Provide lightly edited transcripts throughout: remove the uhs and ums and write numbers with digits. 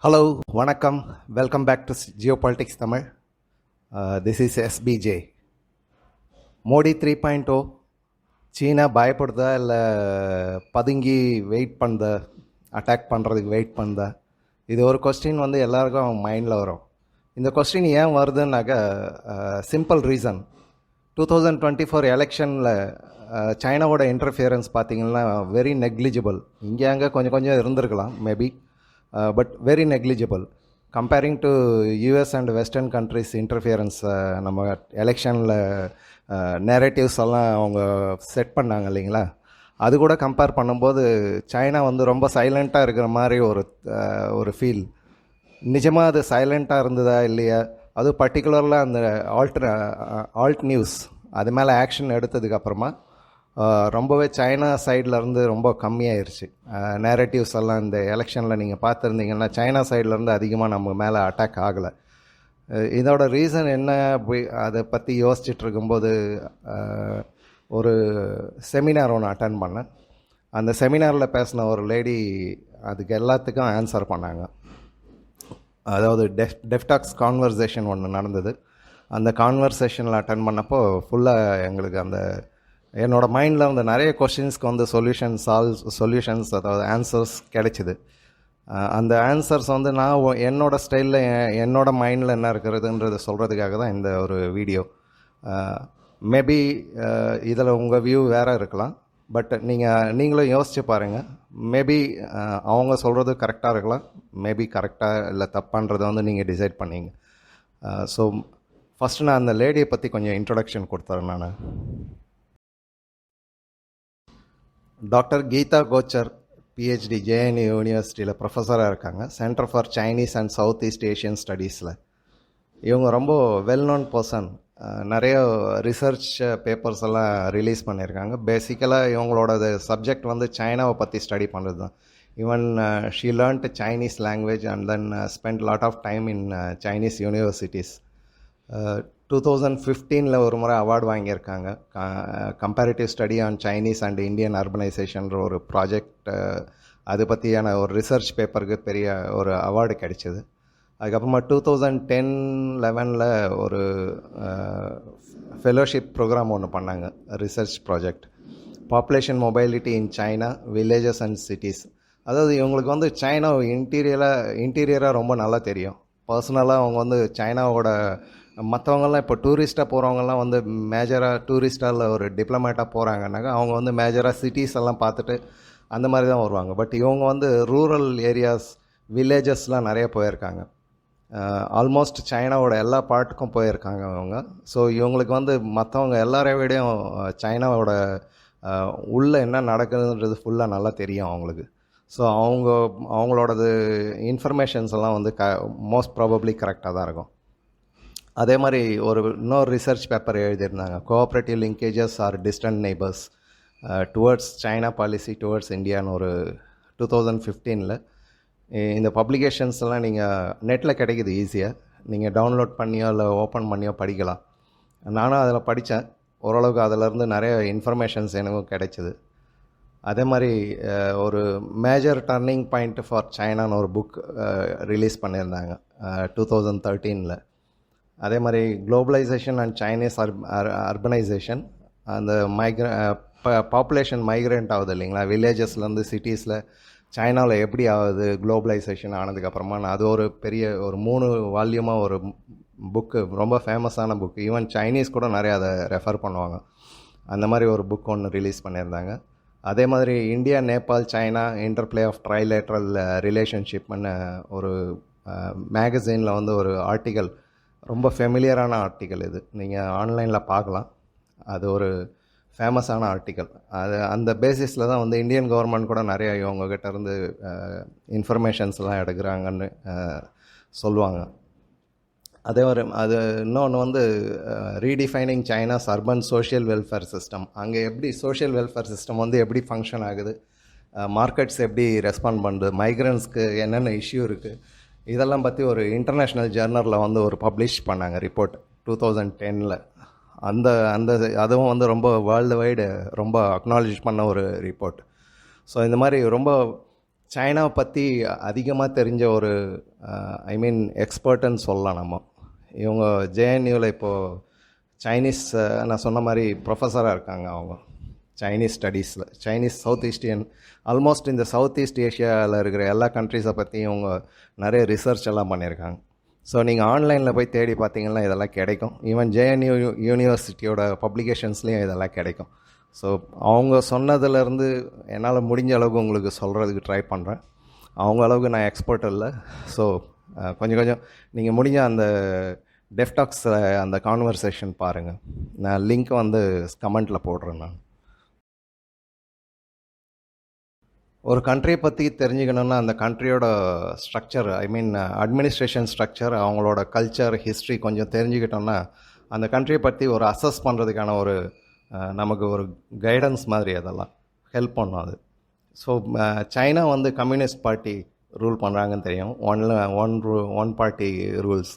Hello வணக்கம். Welcome back to geopolitics Tamil. This is SPJ. Modi 3.0 சீனா பயப்படுதா இல்லை பதுங்கி வெயிட் பண்ணுதா, அட்டாக் பண்ணுறதுக்கு வெயிட் பண்ணுதா? இது ஒரு கொஸ்டின் எல்லாருக்கும் மைண்டில் வரும். இந்த கொஸ்டின் ஏன் வருதுன்னாக்க சிம்பிள் ரீசன். 2024 எலெக்ஷனில் சைனாவோட இன்டர்ஃபியரன்ஸ் பார்த்திங்கன்னா வெரி நெக்லிஜிபிள். இங்கே அங்கே கொஞ்சம் கொஞ்சம் இருந்திருக்கலாம் maybe, but very negligible comparing to US and western countries interference. நம்ம எலெக்ஷனில் நேரேட்டிவ்ஸ் எல்லாம் அவங்க செட் பண்ணாங்க இல்லைங்களா, அது கூட கம்பேர் பண்ணும்போது சைனா ரொம்ப சைலண்ட்டாக இருக்கிற மாதிரி ஒரு ஃபீல். நிஜமாக அது சைலண்ட்டாக இருந்ததா இல்லையா? அது பர்டிகுலரில் அந்த ஆல்ட் நியூஸ் அது மேலே ஆக்ஷன் எடுத்ததுக்கப்புறமா ரொம்பவே சைனா சைட்லேருந்து ரொம்ப கம்மியாயிருச்சு நேரேட்டிவ்ஸ் எல்லாம். இந்த எலெக்ஷனில் நீங்கள் பார்த்துருந்தீங்கன்னா சைனா சைட்லேருந்து அதிகமாக நம்ம மேலே அட்டாக் ஆகலை. இதோட ரீசன் என்ன அதை பற்றி யோசிச்சுட்டு இருக்கும்போது ஒரு செமினார் ஒன்று அட்டன் பண்ணேன். அந்த செமினாரில் பேசின ஒரு லேடி அதுக்கு எல்லாத்துக்கும் ஆன்சர் பண்ணாங்க. அதாவது டெஃப்டாக்ஸ் கான்வர்சேஷன் ஒன்று நடந்தது. அந்த கான்வர்சேஷனில் அட்டன் பண்ணப்போ ஃபுல்லாக எங்களுக்கு என்னோடய மைண்டில் நிறைய கொஷின்ஸ்க்கு சொல்யூஷன்ஸ் அதாவது ஆன்சர்ஸ் கிடைச்சிது. அந்த ஆன்சர்ஸ் நான் என்னோடய ஸ்டைலில் என்னோடய மைண்டில் என்ன இருக்கிறதுன்றது சொல்கிறதுக்காக தான் இந்த ஒரு வீடியோ. மேபி இதில் உங்கள் வியூ வேறு இருக்கலாம், பட் நீங்களும் யோசித்து பாருங்கள். மேபி அவங்க சொல்கிறது கரெக்டாக இருக்கலாம், மேபி கரெக்டாக இல்லை தப்பான்றதை நீங்கள் டிசைட் பண்ணிங்க. ஸோ ஃபஸ்ட்டு நான் அந்த லேடியை பற்றி கொஞ்சம் இன்ட்ரொடக்ஷன் கொடுத்துறேன். நான் doctor Geeta Kochar, PhD, JNU யூனிவர்சிட்டியில் ப்ரொஃபஸராக இருக்காங்க, centre for Chinese and South East Asian ஸ்டடீஸில். இவங்க ரொம்ப வெல் நோன் பர்சன். நிறைய ரிசர்ச் பேப்பர்ஸ் எல்லாம் ரிலீஸ் பண்ணியிருக்காங்க. பேசிக்கலாக இவங்களோட சப்ஜெக்ட் சைனாவை பற்றி ஸ்டடி பண்ணுறது தான். Even she learned Chinese language and then spend lot of time in Chinese universities. 2015 ஒரு முறை அவார்டு வாங்கியிருக்காங்க. Comparative study on Chinese and Indian அர்பனைசேஷன்ற ஒரு ப்ராஜெக்ட், அது பற்றியான ஒரு ரிசர்ச் பேப்பருக்கு பெரிய ஒரு அவார்டு கிடைச்சிது. அதுக்கப்புறமா 2010-11 ஒரு ஃபெலோஷிப் ப்ரோக்ராம் ஒன்று பண்ணாங்க, research project, population mobility in China, villages and cities. அதாவது இவங்களுக்கு சைனா இன்டீரியராக ரொம்ப நல்லா தெரியும். பர்சனலாக அவங்க சைனாவோட மற்றவங்கெல்லாம் இப்போ டூரிஸ்ட்டாக போகிறவங்கலாம் மேஜராக டூரிஸ்டாக இல்லை ஒரு டிப்ளமேட்டாக போகிறாங்கன்னாக்கா அவங்க மேஜராக சிட்டிஸ் எல்லாம் பார்த்துட்டு அந்த மாதிரி தான் வருவாங்க. பட் இவங்க ரூரல் ஏரியாஸ், வில்லேஜஸ்லாம் நிறைய போயிருக்காங்க. ஆல்மோஸ்ட் சைனாவோட எல்லா பார்ட்டுக்கும் போயிருக்காங்க அவங்க. ஸோ இவங்களுக்கு மற்றவங்க எல்லாரை விடையும் சைனாவோட உள்ளே என்ன நடக்குதுன்றது ஃபுல்லாக நல்லா தெரியும் அவங்களுக்கு. ஸோ அவங்களோடது இன்ஃபர்மேஷன்ஸ் எல்லாம் மோஸ்ட் ப்ராபப்ளி கரெக்டாக தான் இருக்கும். அதே மாதிரி இன்னொரு ரிசர்ச் பேப்பர் எழுதியிருந்தாங்க, cooperative linkages or distant neighbours towards China policy towards இந்தியான்னு ஒரு 2015. இந்த பப்ளிகேஷன்ஸ் எல்லாம் நீங்கள் நெட்டில் கிடைக்கிது ஈஸியாக, நீங்கள் டவுன்லோட் பண்ணியோ இல்லை ஓப்பன் பண்ணியோ படிக்கலாம். நானும் அதில் படித்தேன். ஓரளவுக்கு அதிலேருந்து நிறைய இன்ஃபர்மேஷன்ஸ் எனக்கும் கிடைச்சிது. அதே மாதிரி ஒரு மேஜர் டர்னிங் பாயிண்ட் ஃபார் சைனான்னு ஒரு புக் ரிலீஸ் பண்ணியிருந்தாங்க 2013. அதே மாதிரி குளோபலைசேஷன் அண்ட் சைனீஸ் அர்பனைசேஷன், அந்த பாப்புலேஷன் மைக்ரேண்ட் ஆகுது இல்லைங்களா, வில்லேஜஸ்லேருந்து சிட்டிஸில் சைனாவில் எப்படி ஆகுது குளோபலைசேஷன் ஆனதுக்கப்புறமா, அது ஒரு பெரிய ஒரு 3 வால்யூமாக ஒரு புக்கு, ரொம்ப ஃபேமஸான புக்கு. ஈவன் சைனீஸ் கூட நிறையா அதை ரெஃபர் பண்ணுவாங்க. அந்த மாதிரி ஒரு புக் ஒன்று ரிலீஸ் பண்ணியிருந்தாங்க. அதே மாதிரி India, Nepal, China interplay of trilateral ரிலேஷன்ஷிப்னு ஒரு மேகசைனில் ஒரு ஆர்டிக்கல், ரொம்ப ஃபெமிலியரான ஆர்டிக்கல். இது நீங்கள் ஆன்லைனில் பார்க்கலாம். அது ஒரு ஃபேமஸான ஆர்டிக்கல். அந்த பேசிஸில் தான் இந்தியன் கவர்மெண்ட் கூட நிறைய இவங்ககிட்ட இருந்து இன்ஃபர்மேஷன்ஸ்லாம் எடுக்கிறாங்கன்னு சொல்லுவாங்க. அது இன்னொன்று redefining China's urban social welfare system. அங்கே எப்படி சோஷியல் வெல்ஃபேர் சிஸ்டம் எப்படி ஃபங்க்ஷன் ஆகுது, மார்க்கெட்ஸ் எப்படி ரெஸ்பாண்ட் பண்ணுது, மைக்ரன்ஸ்க்கு என்னென்ன இஷ்யூ இருக்குது, இதெல்லாம் பற்றி ஒரு இன்டர்நேஷ்னல் ஜேர்னலில் ஒரு பப்ளிஷ் பண்ணாங்க ரிப்போர்ட் 2010. அதுவும் ரொம்ப வேர்ல்டு வைடு ரொம்ப அக்னாலேஜ் பண்ண ஒரு ரிப்போர்ட். ஸோ இந்த மாதிரி ரொம்ப சைனாவை பற்றி அதிகமாக தெரிஞ்ச ஒரு ஐ மீன் எக்ஸ்பர்ட்டுன்னு சொல்லலாம் நம்ம. இவங்க ஜேஎன்யூவில் இப்போது சைனீஸ் நான் சொன்ன மாதிரி ப்ரொஃபஸராக இருக்காங்க. அவங்க சைனீஸ் ஸ்டடீஸில் சைனீஸ் சவுத் ஈஸ்டியன் ஆல்மோஸ்ட் இந்த சவுத் ஈஸ்ட் ஏஷியாவில் இருக்கிற எல்லா கண்ட்ரீஸை பற்றி இவங்க நிறைய ரிசர்ச் எல்லாம் பண்ணியிருக்காங்க. ஸோ நீங்கள் ஆன்லைனில் போய் தேடி பார்த்தீங்கன்னா இதெல்லாம் கிடைக்கும். ஈவன் ஜேஎன்யூ யூனிவர்சிட்டியோட பப்ளிகேஷன்ஸ்லேயும் இதெல்லாம் கிடைக்கும். ஸோ அவங்க சொன்னதுலேருந்து என்னால் முடிஞ்ச அளவுக்கு உங்களுக்கு சொல்கிறதுக்கு ட்ரை பண்ணுறேன். அவங்க அளவுக்கு நான் எக்ஸ்பர்ட் இல்லை. ஸோ கொஞ்சம் கொஞ்சம் நீங்கள் முடிஞ்ச அந்த டெஃப்டாக்ஸ் அந்த கான்வர்சேஷன் பாருங்கள். நான் லிங்க் வந்து கமெண்ட்டில் போடுறேன். நான் ஒரு கண்ட்ரியை பற்றி தெரிஞ்சுக்கணுன்னா அந்த கண்ட்ரியோட ஸ்ட்ரக்சர் ஐ மீன் அட்மினிஸ்ட்ரேஷன் ஸ்ட்ரக்சர், அவங்களோட கல்ச்சர், ஹிஸ்ட்ரி கொஞ்சம் தெரிஞ்சுக்கிட்டோன்னா அந்த கண்ட்ரியை பற்றி ஒரு அசஸ் பண்ணுறதுக்கான ஒரு நமக்கு ஒரு கைடன்ஸ் மாதிரி அதெல்லாம் ஹெல்ப் பண்ணும் அது. ஸோ சைனா வந்து கம்யூனிஸ்ட் பார்ட்டி ரூல் பண்ணுறாங்கன்னு தெரியும். One party rules.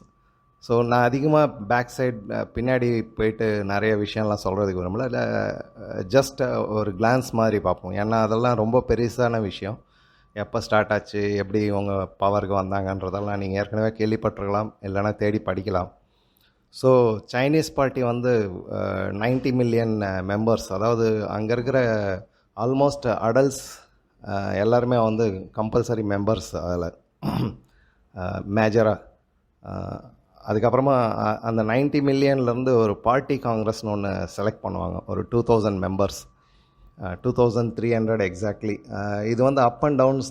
ஸோ நான் அதிகமாக பேக் சைட் பின்னாடி போயிட்டு நிறைய விஷயம்லாம் சொல்கிறதுக்கு விரும்பல. இல்லை ஜஸ்ட் ஒரு கிளான்ஸ் மாதிரி பார்ப்போம். ஏன்னா அதெல்லாம் ரொம்ப பெருசான விஷயம். எப்போ ஸ்டார்ட் ஆச்சு, எப்படி இவங்க பவருக்கு வந்தாங்கன்றதெல்லாம் நீங்கள் ஏற்கனவே கேள்விப்பட்டிருக்கலாம், இல்லைனா தேடி படிக்கலாம். ஸோ சைனீஸ் பார்ட்டி வந்து 90 மில்லியன் மெம்பர்ஸ், அதாவது அங்கே இருக்கிற ஆல்மோஸ்ட் அடல்ட்ஸ் எல்லாருமே வந்து கம்பல்சரி மெம்பர்ஸ் அதில் மேஜராக. அதுக்கப்புறமா அந்த 90 மில்லியன்லேருந்து ஒரு பார்ட்டி காங்கிரஸ்னு ஒன்று செலக்ட் பண்ணுவாங்க, ஒரு 2000 மெம்பர்ஸ், 2300 எக்ஸாக்ட்லி. இது வந்து அப் அண்ட் டவுன்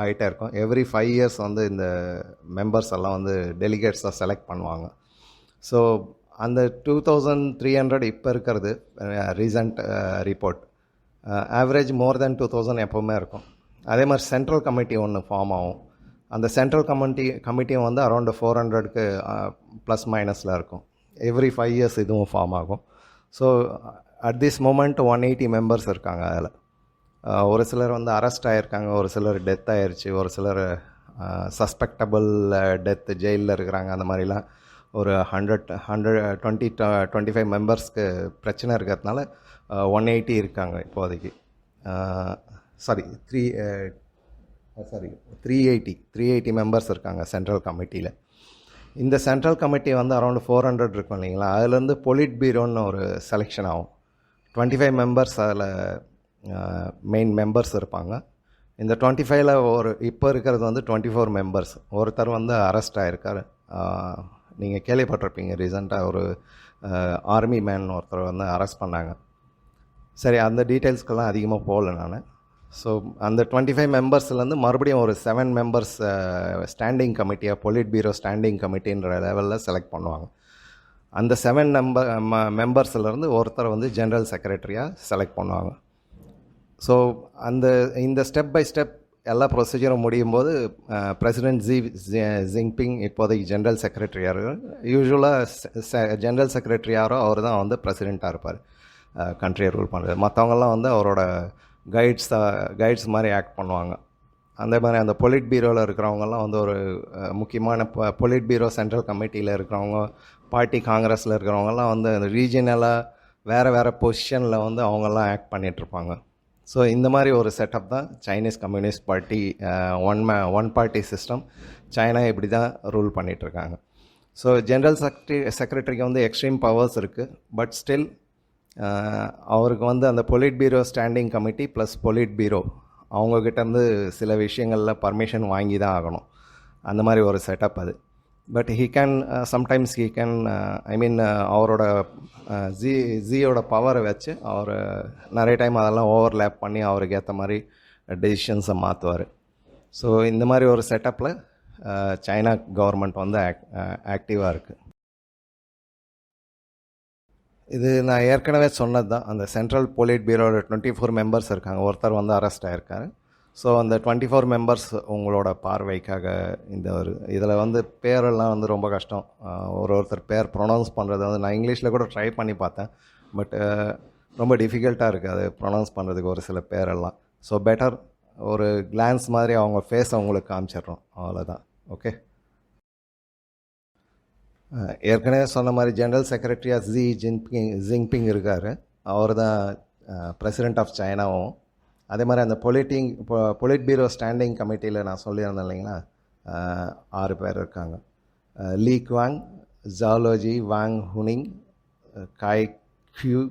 ஆகிட்டே இருக்கும். எவ்ரி 5 இயர்ஸ் வந்து இந்த மெம்பர்ஸ் எல்லாம் வந்து டெலிகேட்ஸாக செலக்ட் பண்ணுவாங்க. ஸோ அந்த 2300 இப்போ இருக்கிறது ரீசண்ட் ரிப்போர்ட். ஆவரேஜ் மோர் தென் 2000 எப்போவுமே இருக்கும். அதே மாதிரி சென்ட்ரல் கமிட்டி ஒன்று ஃபார்ம் ஆகும். அந்த சென்ட்ரல் கமிட்டியும் வந்து அரௌண்டு 400க்கு ப்ளஸ் மைனஸில் இருக்கும். எவ்ரி 5 இயர்ஸ் இதுவும் ஃபார்ம் ஆகும். So at this moment 180 members இருக்காங்க அதில். ஒரு சிலர் வந்து அரெஸ்ட் ஆகிருக்காங்க, ஒரு சிலர் டெத் ஆகிருச்சு, ஒரு சிலர் சஸ்பெக்டபிள் டெத்து ஜெயிலில் இருக்கிறாங்க. அந்த மாதிரிலாம் ஒரு 25 மெம்பர்ஸ்க்கு பிரச்சனை இருக்கிறதுனால 180 இருக்காங்க இப்போதைக்கு. சாரி 380 மெம்பர்ஸ் இருக்காங்க சென்ட்ரல் கமிட்டியில். இந்த சென்ட்ரல் கமிட்டி வந்து அரௌண்ட் 400 இருக்கும் இல்லைங்களா. அதுலேருந்து பொலிட் பீரோன்னு ஒரு செலெக்ஷன் ஆகும். 25 மெம்பர்ஸ் அதில் மெயின் மெம்பர்ஸ் இருப்பாங்க. இந்த 25ல் இப்போ இருக்கிறது வந்து 24 மெம்பர்ஸ். ஒருத்தர் வந்து அரெஸ்ட் ஆகிருக்காரு. நீங்கள் கேள்விப்பட்டிருப்பீங்க, ரீசெண்டாக ஒரு ஆர்மி மேன் ஒருத்தர் வந்து அரெஸ்ட் பண்ணாங்க. சரி, அந்த டீட்டெயில்ஸ்க்கெல்லாம் அதிகமாக போகல நான். ஸோ அந்த 25 மெம்பர்ஸ்லேருந்து மறுபடியும் ஒரு 7 மெம்பர்ஸ் ஸ்டாண்டிங் கமிட்டியாக, பொலிட் பீரோ ஸ்டாண்டிங் கமிட்டின்ற லெவலில் செலக்ட் பண்ணுவாங்க. அந்த 7 மெம்பர்ஸ்லேருந்து ஒருத்தர் வந்து ஜென்ரல் செக்ரட்டரியாக செலக்ட் பண்ணுவாங்க. ஸோ இந்த ஸ்டெப் பை ஸ்டெப் எல்லா ப்ரொசீஜரும் முடியும் போது பிரசிடென்ட் ஜின்பிங் இப்போதைக்கு ஜென்ரல் செக்ரட்டரியாக இருக்கார். யூஸ்வலாக ஜென்ரல் செக்ரட்டரி யாரோ அவர் தான் வந்து பிரசிடெண்ட்டாக இருப்பார், கண்ட்ரியை ரூல் பண்ணுறது. மற்றவங்கெல்லாம் வந்து அவரோட கைட்ஸ் மாதிரி ஆக்ட் பண்ணுவாங்க. அந்த மாதிரி அந்த பொலிட் பீரோவில் இருக்கிறவங்கெல்லாம் வந்து ஒரு முக்கியமான பொலிட் பீரோ சென்ட்ரல் கமிட்டியில் இருக்கிறவங்க, பார்ட்டி காங்கிரஸில் இருக்கிறவங்கெல்லாம் வந்து அந்த ரீஜனலாக வேறு பொசிஷனில் வந்து அவங்கெல்லாம் ஆக்ட் பண்ணிகிட்ருப்பாங்க. ஸோ இந்த மாதிரி ஒரு செட்டப் தான் Chinese communist party. One party system. China இப்படி தான் ரூல் பண்ணிகிட்ருக்காங்க. ஸோ ஜென்ரல் செக்ரட்டரிக்கு வந்து எக்ஸ்ட்ரீம் பவர்ஸ் இருக்குது. பட் ஸ்டில் அவருக்கு வந்து அந்த பொலிட் பீரோ ஸ்டாண்டிங் கமிட்டி ப்ளஸ் பொலிட் பீரோ அவங்கக்கிட்டேருந்து சில விஷயங்களில் பர்மிஷன் வாங்கி தான் ஆகணும். அந்த மாதிரி ஒரு செட்டப் அது. But sometimes he can I mean அவரோட ஜியோட பவரை வச்சு அவர் நிறைய டைம் அதெல்லாம் ஓவர்லேப் பண்ணி அவருக்கு ஏற்ற மாதிரி டெசிஷன்ஸை மாற்றுவார். ஸோ இந்த மாதிரி ஒரு செட்டப்பில் சைனா கவர்மெண்ட் வந்து ஆக்டிவாக இருக்குது. இது நான் ஏற்கனவே சொன்னது தான். அந்த சென்ட்ரல் பொலிட் பீரோட 24 மெம்பர்ஸ் இருக்காங்க. ஒருத்தர் வந்து அரெஸ்ட் ஆகிருக்காரு. ஸோ அந்த 24 மெம்பர்ஸ் உங்களோட பார்வைக்காக இதில் வந்து பேரெல்லாம் வந்து ரொம்ப கஷ்டம். ஒருத்தர் பேர் ப்ரொனவுன்ஸ் பண்ணுறது வந்து நான் இங்கிலீஷில் கூட ட்ரை பண்ணி பார்த்தேன். பட் ரொம்ப டிஃபிகல்ட்டாக இருக்குது அது ப்ரொனவுன்ஸ் பண்ணுறதுக்கு ஒரு சில பேரெல்லாம். ஸோ பெட்டர் ஒரு கிளான்ஸ் மாதிரி அவங்க ஃபேஸ் அவங்களுக்கு காமிச்சிடுறோம், அவ்வளோதான். ஓகே. ஏற்கனவே சொன்ன மாதிரி ஜென்ரல் செக்ரட்டரியாக ஜின்பிங் இருக்கார். அவர் தான் பிரசிடெண்ட் ஆஃப் சைனாவும். அதே மாதிரி அந்த பொலிட் பியூரோ ஸ்டாண்டிங் கமிட்டியில் நான் சொல்லியிருந்தேன் இல்லைங்களா, 6 பேர் இருக்காங்க. லீ குவாங், ஜாலோஜி வாங் ஹுனிங், காய் கியூ,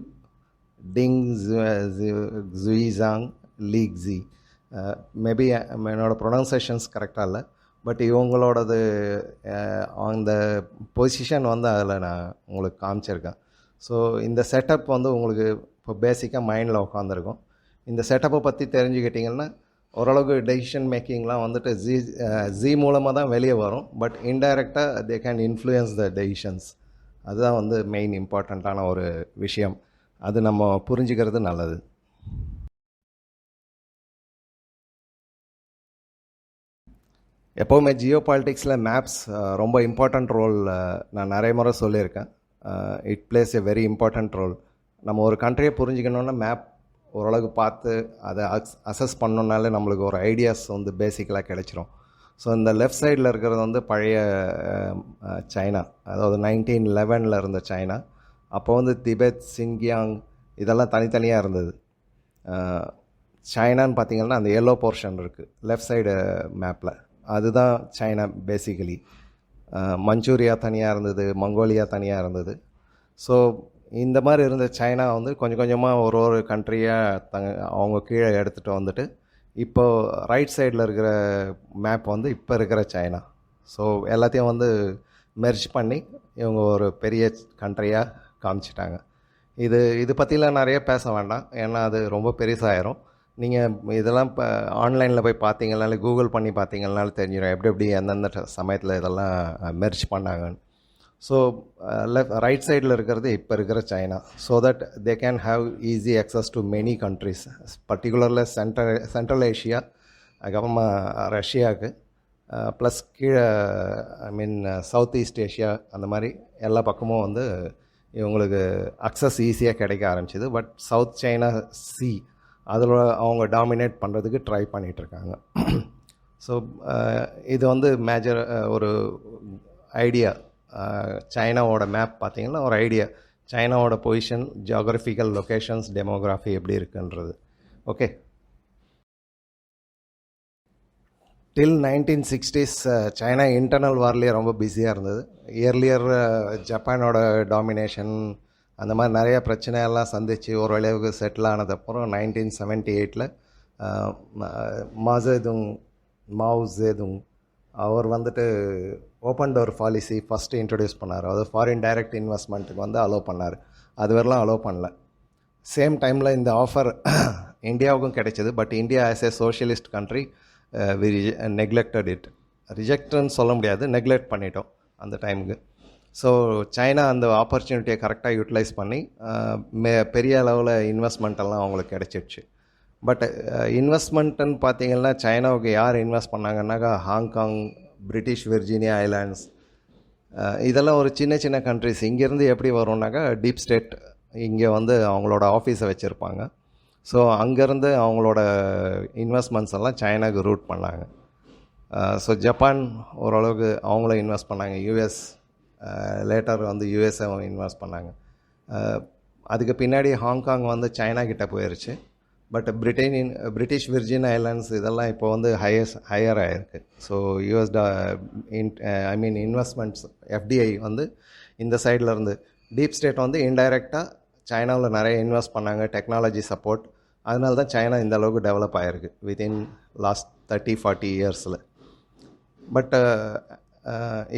டிங் ஜுயிசாங், லீக் ஜி. மேபி என்னோடய ப்ரொனன்சேஷன்ஸ் கரெக்டாக இல்லை, பட் இவங்களோடது அந்த பொசிஷன் வந்து அதில் நான் உங்களுக்கு காமிச்சிருக்கேன். ஸோ இந்த செட்டப் வந்து உங்களுக்கு இப்போ பேசிக்காக மைண்டில் உட்காந்துருக்கும். இந்த செட்டப்பை பற்றி தெரிஞ்சுக்கிட்டிங்கன்னா ஓரளவுக்கு டெசிஷன் மேக்கிங்லாம் வந்துட்டு ஜி மூலமாக தான் வெளியே வரும், பட் இன்டைரக்டாக they can influence the decisions. அதுதான் வந்து மெயின் இம்பார்ட்டண்ட்டான ஒரு விஷயம். அது நம்ம புரிஞ்சுக்கிறது நல்லது. எப்போவுமே ஜியோ பாலிட்டிக்ஸில் மேப்ஸ் ரொம்ப இம்பார்ட்டண்ட் ரோல் நான் நிறைய முறை சொல்லியிருக்கேன். It plays a very important role. நம்ம ஒரு கண்ட்ரியை புரிஞ்சுக்கணுன்னா மேப் ஓரளவுக்கு பார்த்து அதை அசஸ் பண்ணோன்னாலே நம்மளுக்கு ஒரு ஐடியாஸ் வந்து பேசிக்கலாக கிடைச்சிரும். ஸோ இந்த லெஃப்ட் சைடில் இருக்கிறது வந்து பழைய சைனா, அதாவது 1911 இருந்த சைனா. அப்போ வந்து திபெத், சின்கியாங் இதெல்லாம் தனித்தனியாக இருந்தது. சைனான்னு பார்த்திங்கன்னா அந்த எல்லோ போர்ஷன் இருக்குது லெஃப்ட் சைடு மேப்பில், அதுதான் சைனா பேசிக்கலி. மஞ்சூரியா தனியாக இருந்தது, மங்கோலியா தனியாக இருந்தது. ஸோ இந்த மாதிரி இருந்த சைனா வந்து கொஞ்சம் கொஞ்சமாக ஒரு கண்ட்ரியாக அவங்க கீழே எடுத்துகிட்டு வந்துட்டு இப்போது ரைட் சைடில் இருக்கிற மேப் வந்து இப்போ இருக்கிற சைனா. ஸோ எல்லாத்தையும் வந்து மெர்ஜ் பண்ணி இவங்க ஒரு பெரிய கண்ட்ரியாக காமிச்சிட்டாங்க. இது பற்றிலாம் நிறைய பேச வேண்டாம், ஏன்னா அது ரொம்ப பெருசாயிரும். நீங்கள் இதெல்லாம் இப்போ ஆன்லைனில் போய் பார்த்தீங்கனாலே, கூகுள் பண்ணி பார்த்தீங்கனாலும் தெரிஞ்சிடும் எப்படி எந்தெந்த சமயத்தில் இதெல்லாம் மெர்ஜ் பண்ணாங்கன்னு. ஸோ ரைட் சைடில் இருக்கிறது இப்போ இருக்கிற China, so that they can have easy access to many countries, பர்டிகுலரில் சென்ட்ரல் ஏஷியா, அதுக்கப்புறமா ரஷ்யாவுக்கு, ப்ளஸ் கீழே சவுத் ஈஸ்ட் ஏஷியா, அந்த மாதிரி எல்லா பக்கமும் வந்து இவங்களுக்கு அக்சஸ் ஈஸியாக கிடைக்க ஆரம்பிச்சிது. பட் சவுத் சைனா சி அதில் அவங்க டாமினேட் பண்ணுறதுக்கு ட்ரை பண்ணிகிட்ருக்காங்க. ஸோ இது வந்து மேஜர் ஒரு ஐடியா. சைனாவோட மேப் பார்த்திங்கன்னா ஒரு ஐடியா, சைனாவோட பொசிஷன், ஜியோகிராஃபிக்கல் லொக்கேஷன்ஸ், டெமோகிராஃபி எப்படி இருக்குன்றது. ஓகே, டில் 1960s சைனா இன்டர்னல் வார்லேயே ரொம்ப பிஸியாக இருந்தது. இயர்லியர் ஜப்பானோட டாமினேஷன் அந்த மாதிரி நிறையா பிரச்சனையெல்லாம் சந்தித்து ஒரு அளவுக்கு செட்டில் ஆனதுக்கப்புறம் 1978 மாவ் ஜேதுங் அவர் வந்துட்டு open door policy first introduce பண்ணார். அது ஃபாரின் டைரக்ட் இன்வெஸ்ட்மெண்ட்டுக்கு வந்து அலோவ் பண்ணார். அது வரலாம் அலோவ் பண்ணல. சேம் டைமில் இந்த ஆஃபர் இந்தியாவுக்கும் கிடைச்சிது. But India as a socialist country we neglected it. ரிஜெக்ட்னு சொல்ல முடியாது, நெக்லெக்ட் பண்ணிட்டோம் அந்த டைமுக்கு. ஸோ சைனா அந்த ஆப்பர்ச்சுனிட்டியை கரெக்டாக யூட்டிலைஸ் பண்ணி பெரிய அளவில் இன்வெஸ்ட்மெண்ட்டெல்லாம் அவங்களுக்கு கிடைச்சிடுச்சு. பட் இன்வெஸ்ட்மெண்ட்டுன்னு பார்த்தீங்கன்னா சைனாவுக்கு யார் இன்வெஸ்ட் பண்ணாங்கன்னாக்கா ஹாங்காங், பிரிட்டிஷ் விர்ஜீனியா ஐலாண்ட்ஸ், இதெல்லாம் ஒரு சின்ன சின்ன கண்ட்ரிஸ். இங்கேருந்து எப்படி வரும்னாக்கா டீப் ஸ்டேட் இங்கே வந்து அவங்களோட ஆஃபீஸை வச்சுருப்பாங்க. ஸோ அங்கேருந்து அவங்களோட இன்வெஸ்ட்மெண்ட்ஸ் எல்லாம் சைனாவுக்கு ரூட் பண்ணாங்க. ஸோ ஜப்பான் ஓரளவுக்கு அவங்களும் இன்வெஸ்ட் பண்ணாங்க. யூஎஸ் லேட்டர் வந்து யூஎஸ்ஏ இன்வெஸ்ட் பண்ணாங்க. அதுக்கு பின்னாடி ஹாங்காங் வந்து சைனா கிட்டே போயிடுச்சு. பட் பிரிட்டிஷ் விர்ஜின் ஐலாண்ட்ஸ் இதெல்லாம் இப்போ வந்து ஹையர் ஆகிருக்கு. ஸோ யூஎஸ் இன்வெஸ்ட்மெண்ட்ஸ் எஃப்டிஐ வந்து இந்த சைடில் இருந்து டீப் ஸ்டேட் வந்து இன்டைரக்டாக சைனாவில் நிறைய இன்வெஸ்ட் பண்ணாங்க, டெக்னாலஜி சப்போர்ட். அதனால தான் சைனா இந்த அளவுக்கு டெவலப் ஆகிருக்கு வித்தின் லாஸ்ட் 30-40 இயர்ஸில். பட்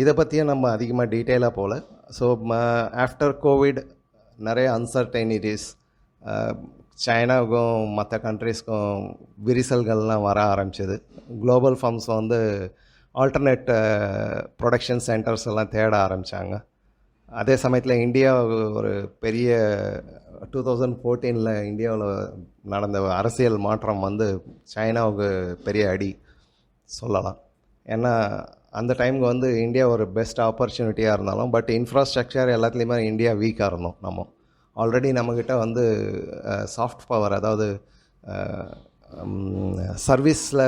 இதை பற்றியும் நம்ம அதிகமாக டீட்டெயிலாக போகல. ஸோ ஆஃப்டர் கோவிட் நிறைய அன்சர்டைனிட்டிஸ், சைனாவுக்கும் மற்ற கண்ட்ரீஸ்க்கும் விரிசல்கள்லாம் வர ஆரம்பிச்சிது. குளோபல் ஃபர்ம்ஸ் வந்து ஆல்டர்னேட் ப்ரொடக்ஷன் சென்டர்ஸ் எல்லாம் தேட ஆரம்பித்தாங்க. அதே சமயத்தில் இந்தியா ஒரு பெரிய 2014 இந்தியாவில் நடந்த அரசியல் மாற்றம் வந்து சைனாவுக்கு பெரிய அடி சொல்லலாம். ஏன்னா அந்த டைமுக்கு வந்து இந்தியா ஒரு பெஸ்ட் ஆப்பர்ச்சுனிட்டியாக இருந்தாலும், பட் இன்ஃப்ராஸ்ட்ரக்சர் எல்லாத்துலேயுமே இந்தியா வீக்காக இருந்தோம். நம்ம ஆல்ரெடி நம்மக்கிட்ட வந்து சாஃப்ட் பவர், அதாவது சர்வீஸில்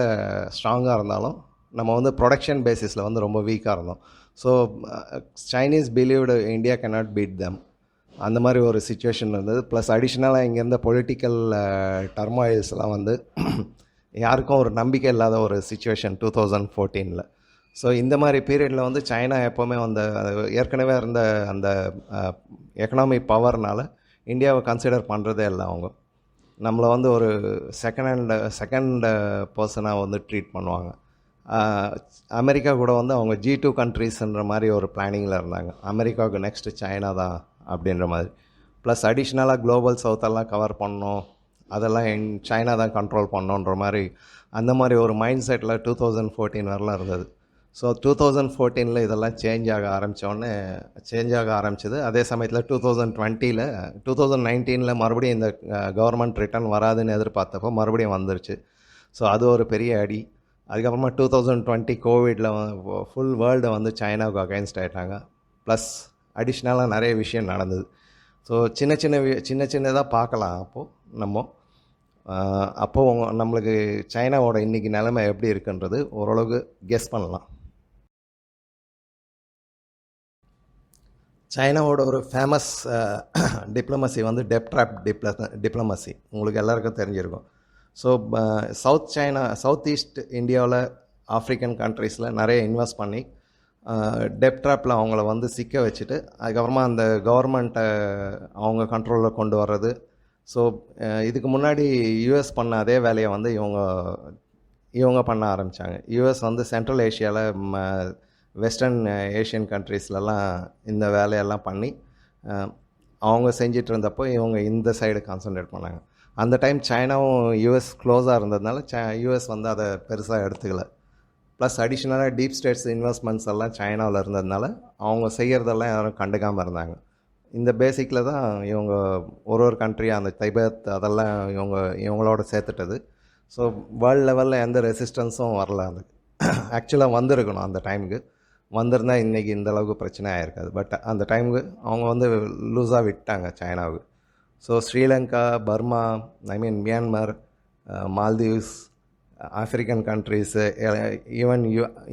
ஸ்ட்ராங்காக இருந்தாலும் நம்ம வந்து ப்ரொடக்ஷன் பேசிஸில் வந்து ரொம்ப வீக்காக இருந்தோம். So Chinese believed India cannot beat them. அந்த மாதிரி ஒரு சுச்சுவேஷன் இருந்தது. ப்ளஸ் அடிஷ்னலாக இங்கே இருந்த பொலிட்டிக்கல் டர்மாயில்ஸ்லாம் வந்து யாருக்கும் ஒரு நம்பிக்கை இல்லாத ஒரு சுச்சுவேஷன் 2014. ஸோ இந்த மாதிரி பீரியடில் வந்து சைனா எப்போவுமே அந்த ஏற்கனவே இருந்த அந்த எக்கனாமிக் பவர்னால் இந்தியாவை கன்சிடர் பண்ணுறதே இல்லை. அவங்க நம்மளை வந்து ஒரு செகண்ட் பர்சனாக வந்து ட்ரீட் பண்ணுவாங்க. அமெரிக்கா கூட வந்து அவங்க G2 கண்ட்ரீஸ்ன்ற மாதிரி ஒரு பிளானிங்கில் இருந்தாங்க. அமெரிக்காவுக்கு நெக்ஸ்ட்டு சைனா தான் அப்படின்ற மாதிரி. ப்ளஸ் அடிஷ்னலாக குளோபல் சவுத்தெல்லாம் கவர் பண்ணணும், அதெல்லாம் சைனா தான் கண்ட்ரோல் பண்ணோன்ற மாதிரி அந்த மாதிரி ஒரு மைண்ட் செட்டில் 2014 வரலாம் இருந்தது. ஸோ 2014 இதெல்லாம் சேஞ்ச் ஆக ஆரம்பிச்சது. அதே சமயத்தில் 2019 மறுபடியும் இந்த கவர்மெண்ட் ரிட்டர்ன் வராதுன்னு எதிர்பார்த்தப்போ மறுபடியும் வந்துருச்சு. ஸோ அது ஒரு பெரிய அடி. அதுக்கப்புறமா 2020 கோவிடில் ஃபுல் வேர்ல்டு வந்து சைனாவுக்கு அகைன்ஸ்ட் ஆகிட்டாங்க. ப்ளஸ் அடிஷ்னலாக நிறைய விஷயம் நடந்தது. ஸோ சின்ன சின்னதாக பார்க்கலாம் அப்போது நம்மளுக்கு சைனாவோட இன்றைக்கி நிலைமை எப்படி இருக்குன்றது ஓரளவுக்கு கெஸ் பண்ணலாம். சைனாவோட ஒரு ஃபேமஸ் டிப்ளமசி வந்து டெப்ட் ட்ராப் டிப்ளமசி உங்களுக்கு எல்லாருக்கும் தெரிஞ்சிருக்கும். ஸோ சவுத் ஈஸ்ட் இந்தியாவில் ஆஃப்ரிக்கன் கண்ட்ரீஸில் நிறைய இன்வெஸ்ட் பண்ணி டெப்ட் ட்ராப்பில் அவங்கள வந்து சிக்க வச்சுட்டு அதுக்கப்புறமா அந்த கவர்மெண்ட்டை அவங்க கண்ட்ரோலில் கொண்டு வர்றது. ஸோ இதுக்கு முன்னாடி யூஎஸ் பண்ண அதே வேலையை வந்து இவங்க பண்ண ஆரம்பித்தாங்க. யூஎஸ் வந்து சென்ட்ரல் ஏஷியாவில் வெஸ்டர்ன் ஏஷியன் கண்ட்ரீஸ்லலாம் இந்த வேலையெல்லாம் பண்ணி அவங்க செஞ்சிட்டு இருந்தப்போ இவங்க இந்த சைடு கான்சன்ட்ரேட் பண்ணாங்க. அந்த டைம் சைனாவும் யூஎஸ் க்ளோஸாக இருந்ததுனால யூஎஸ் வந்து அதை பெருசாக எடுத்துக்கல. ப்ளஸ் அடிஷ்னலாக டீப் ஸ்டேட்ஸ் இன்வெஸ்ட்மெண்ட்ஸ் எல்லாம் சைனாவில் இருந்ததுனால அவங்க செய்கிறதெல்லாம் யாரும் கண்டுக்காமல் இருந்தாங்க. இந்த பேசிக்கில் தான் இவங்க ஒரு கண்ட்ரியாக அந்த தைபத் அதெல்லாம் இவங்களோட சேர்த்துட்டது. ஸோ வேர்ல்டு லெவலில் எந்த ரெசிஸ்டன்ஸும் வரல. அது ஆக்சுவலாக வந்திருக்கணும். அந்த டைமுக்கு வந்திருந்தால் இன்றைக்கி இந்தளவுக்கு பிரச்சனை ஆகிருக்காது. பட் அந்த டைமுக்கு அவங்க வந்து லூஸாக விட்டாங்க சைனாவுக்கு. So Sri Lanka, Burma, Myanmar, Maldives, African countries, even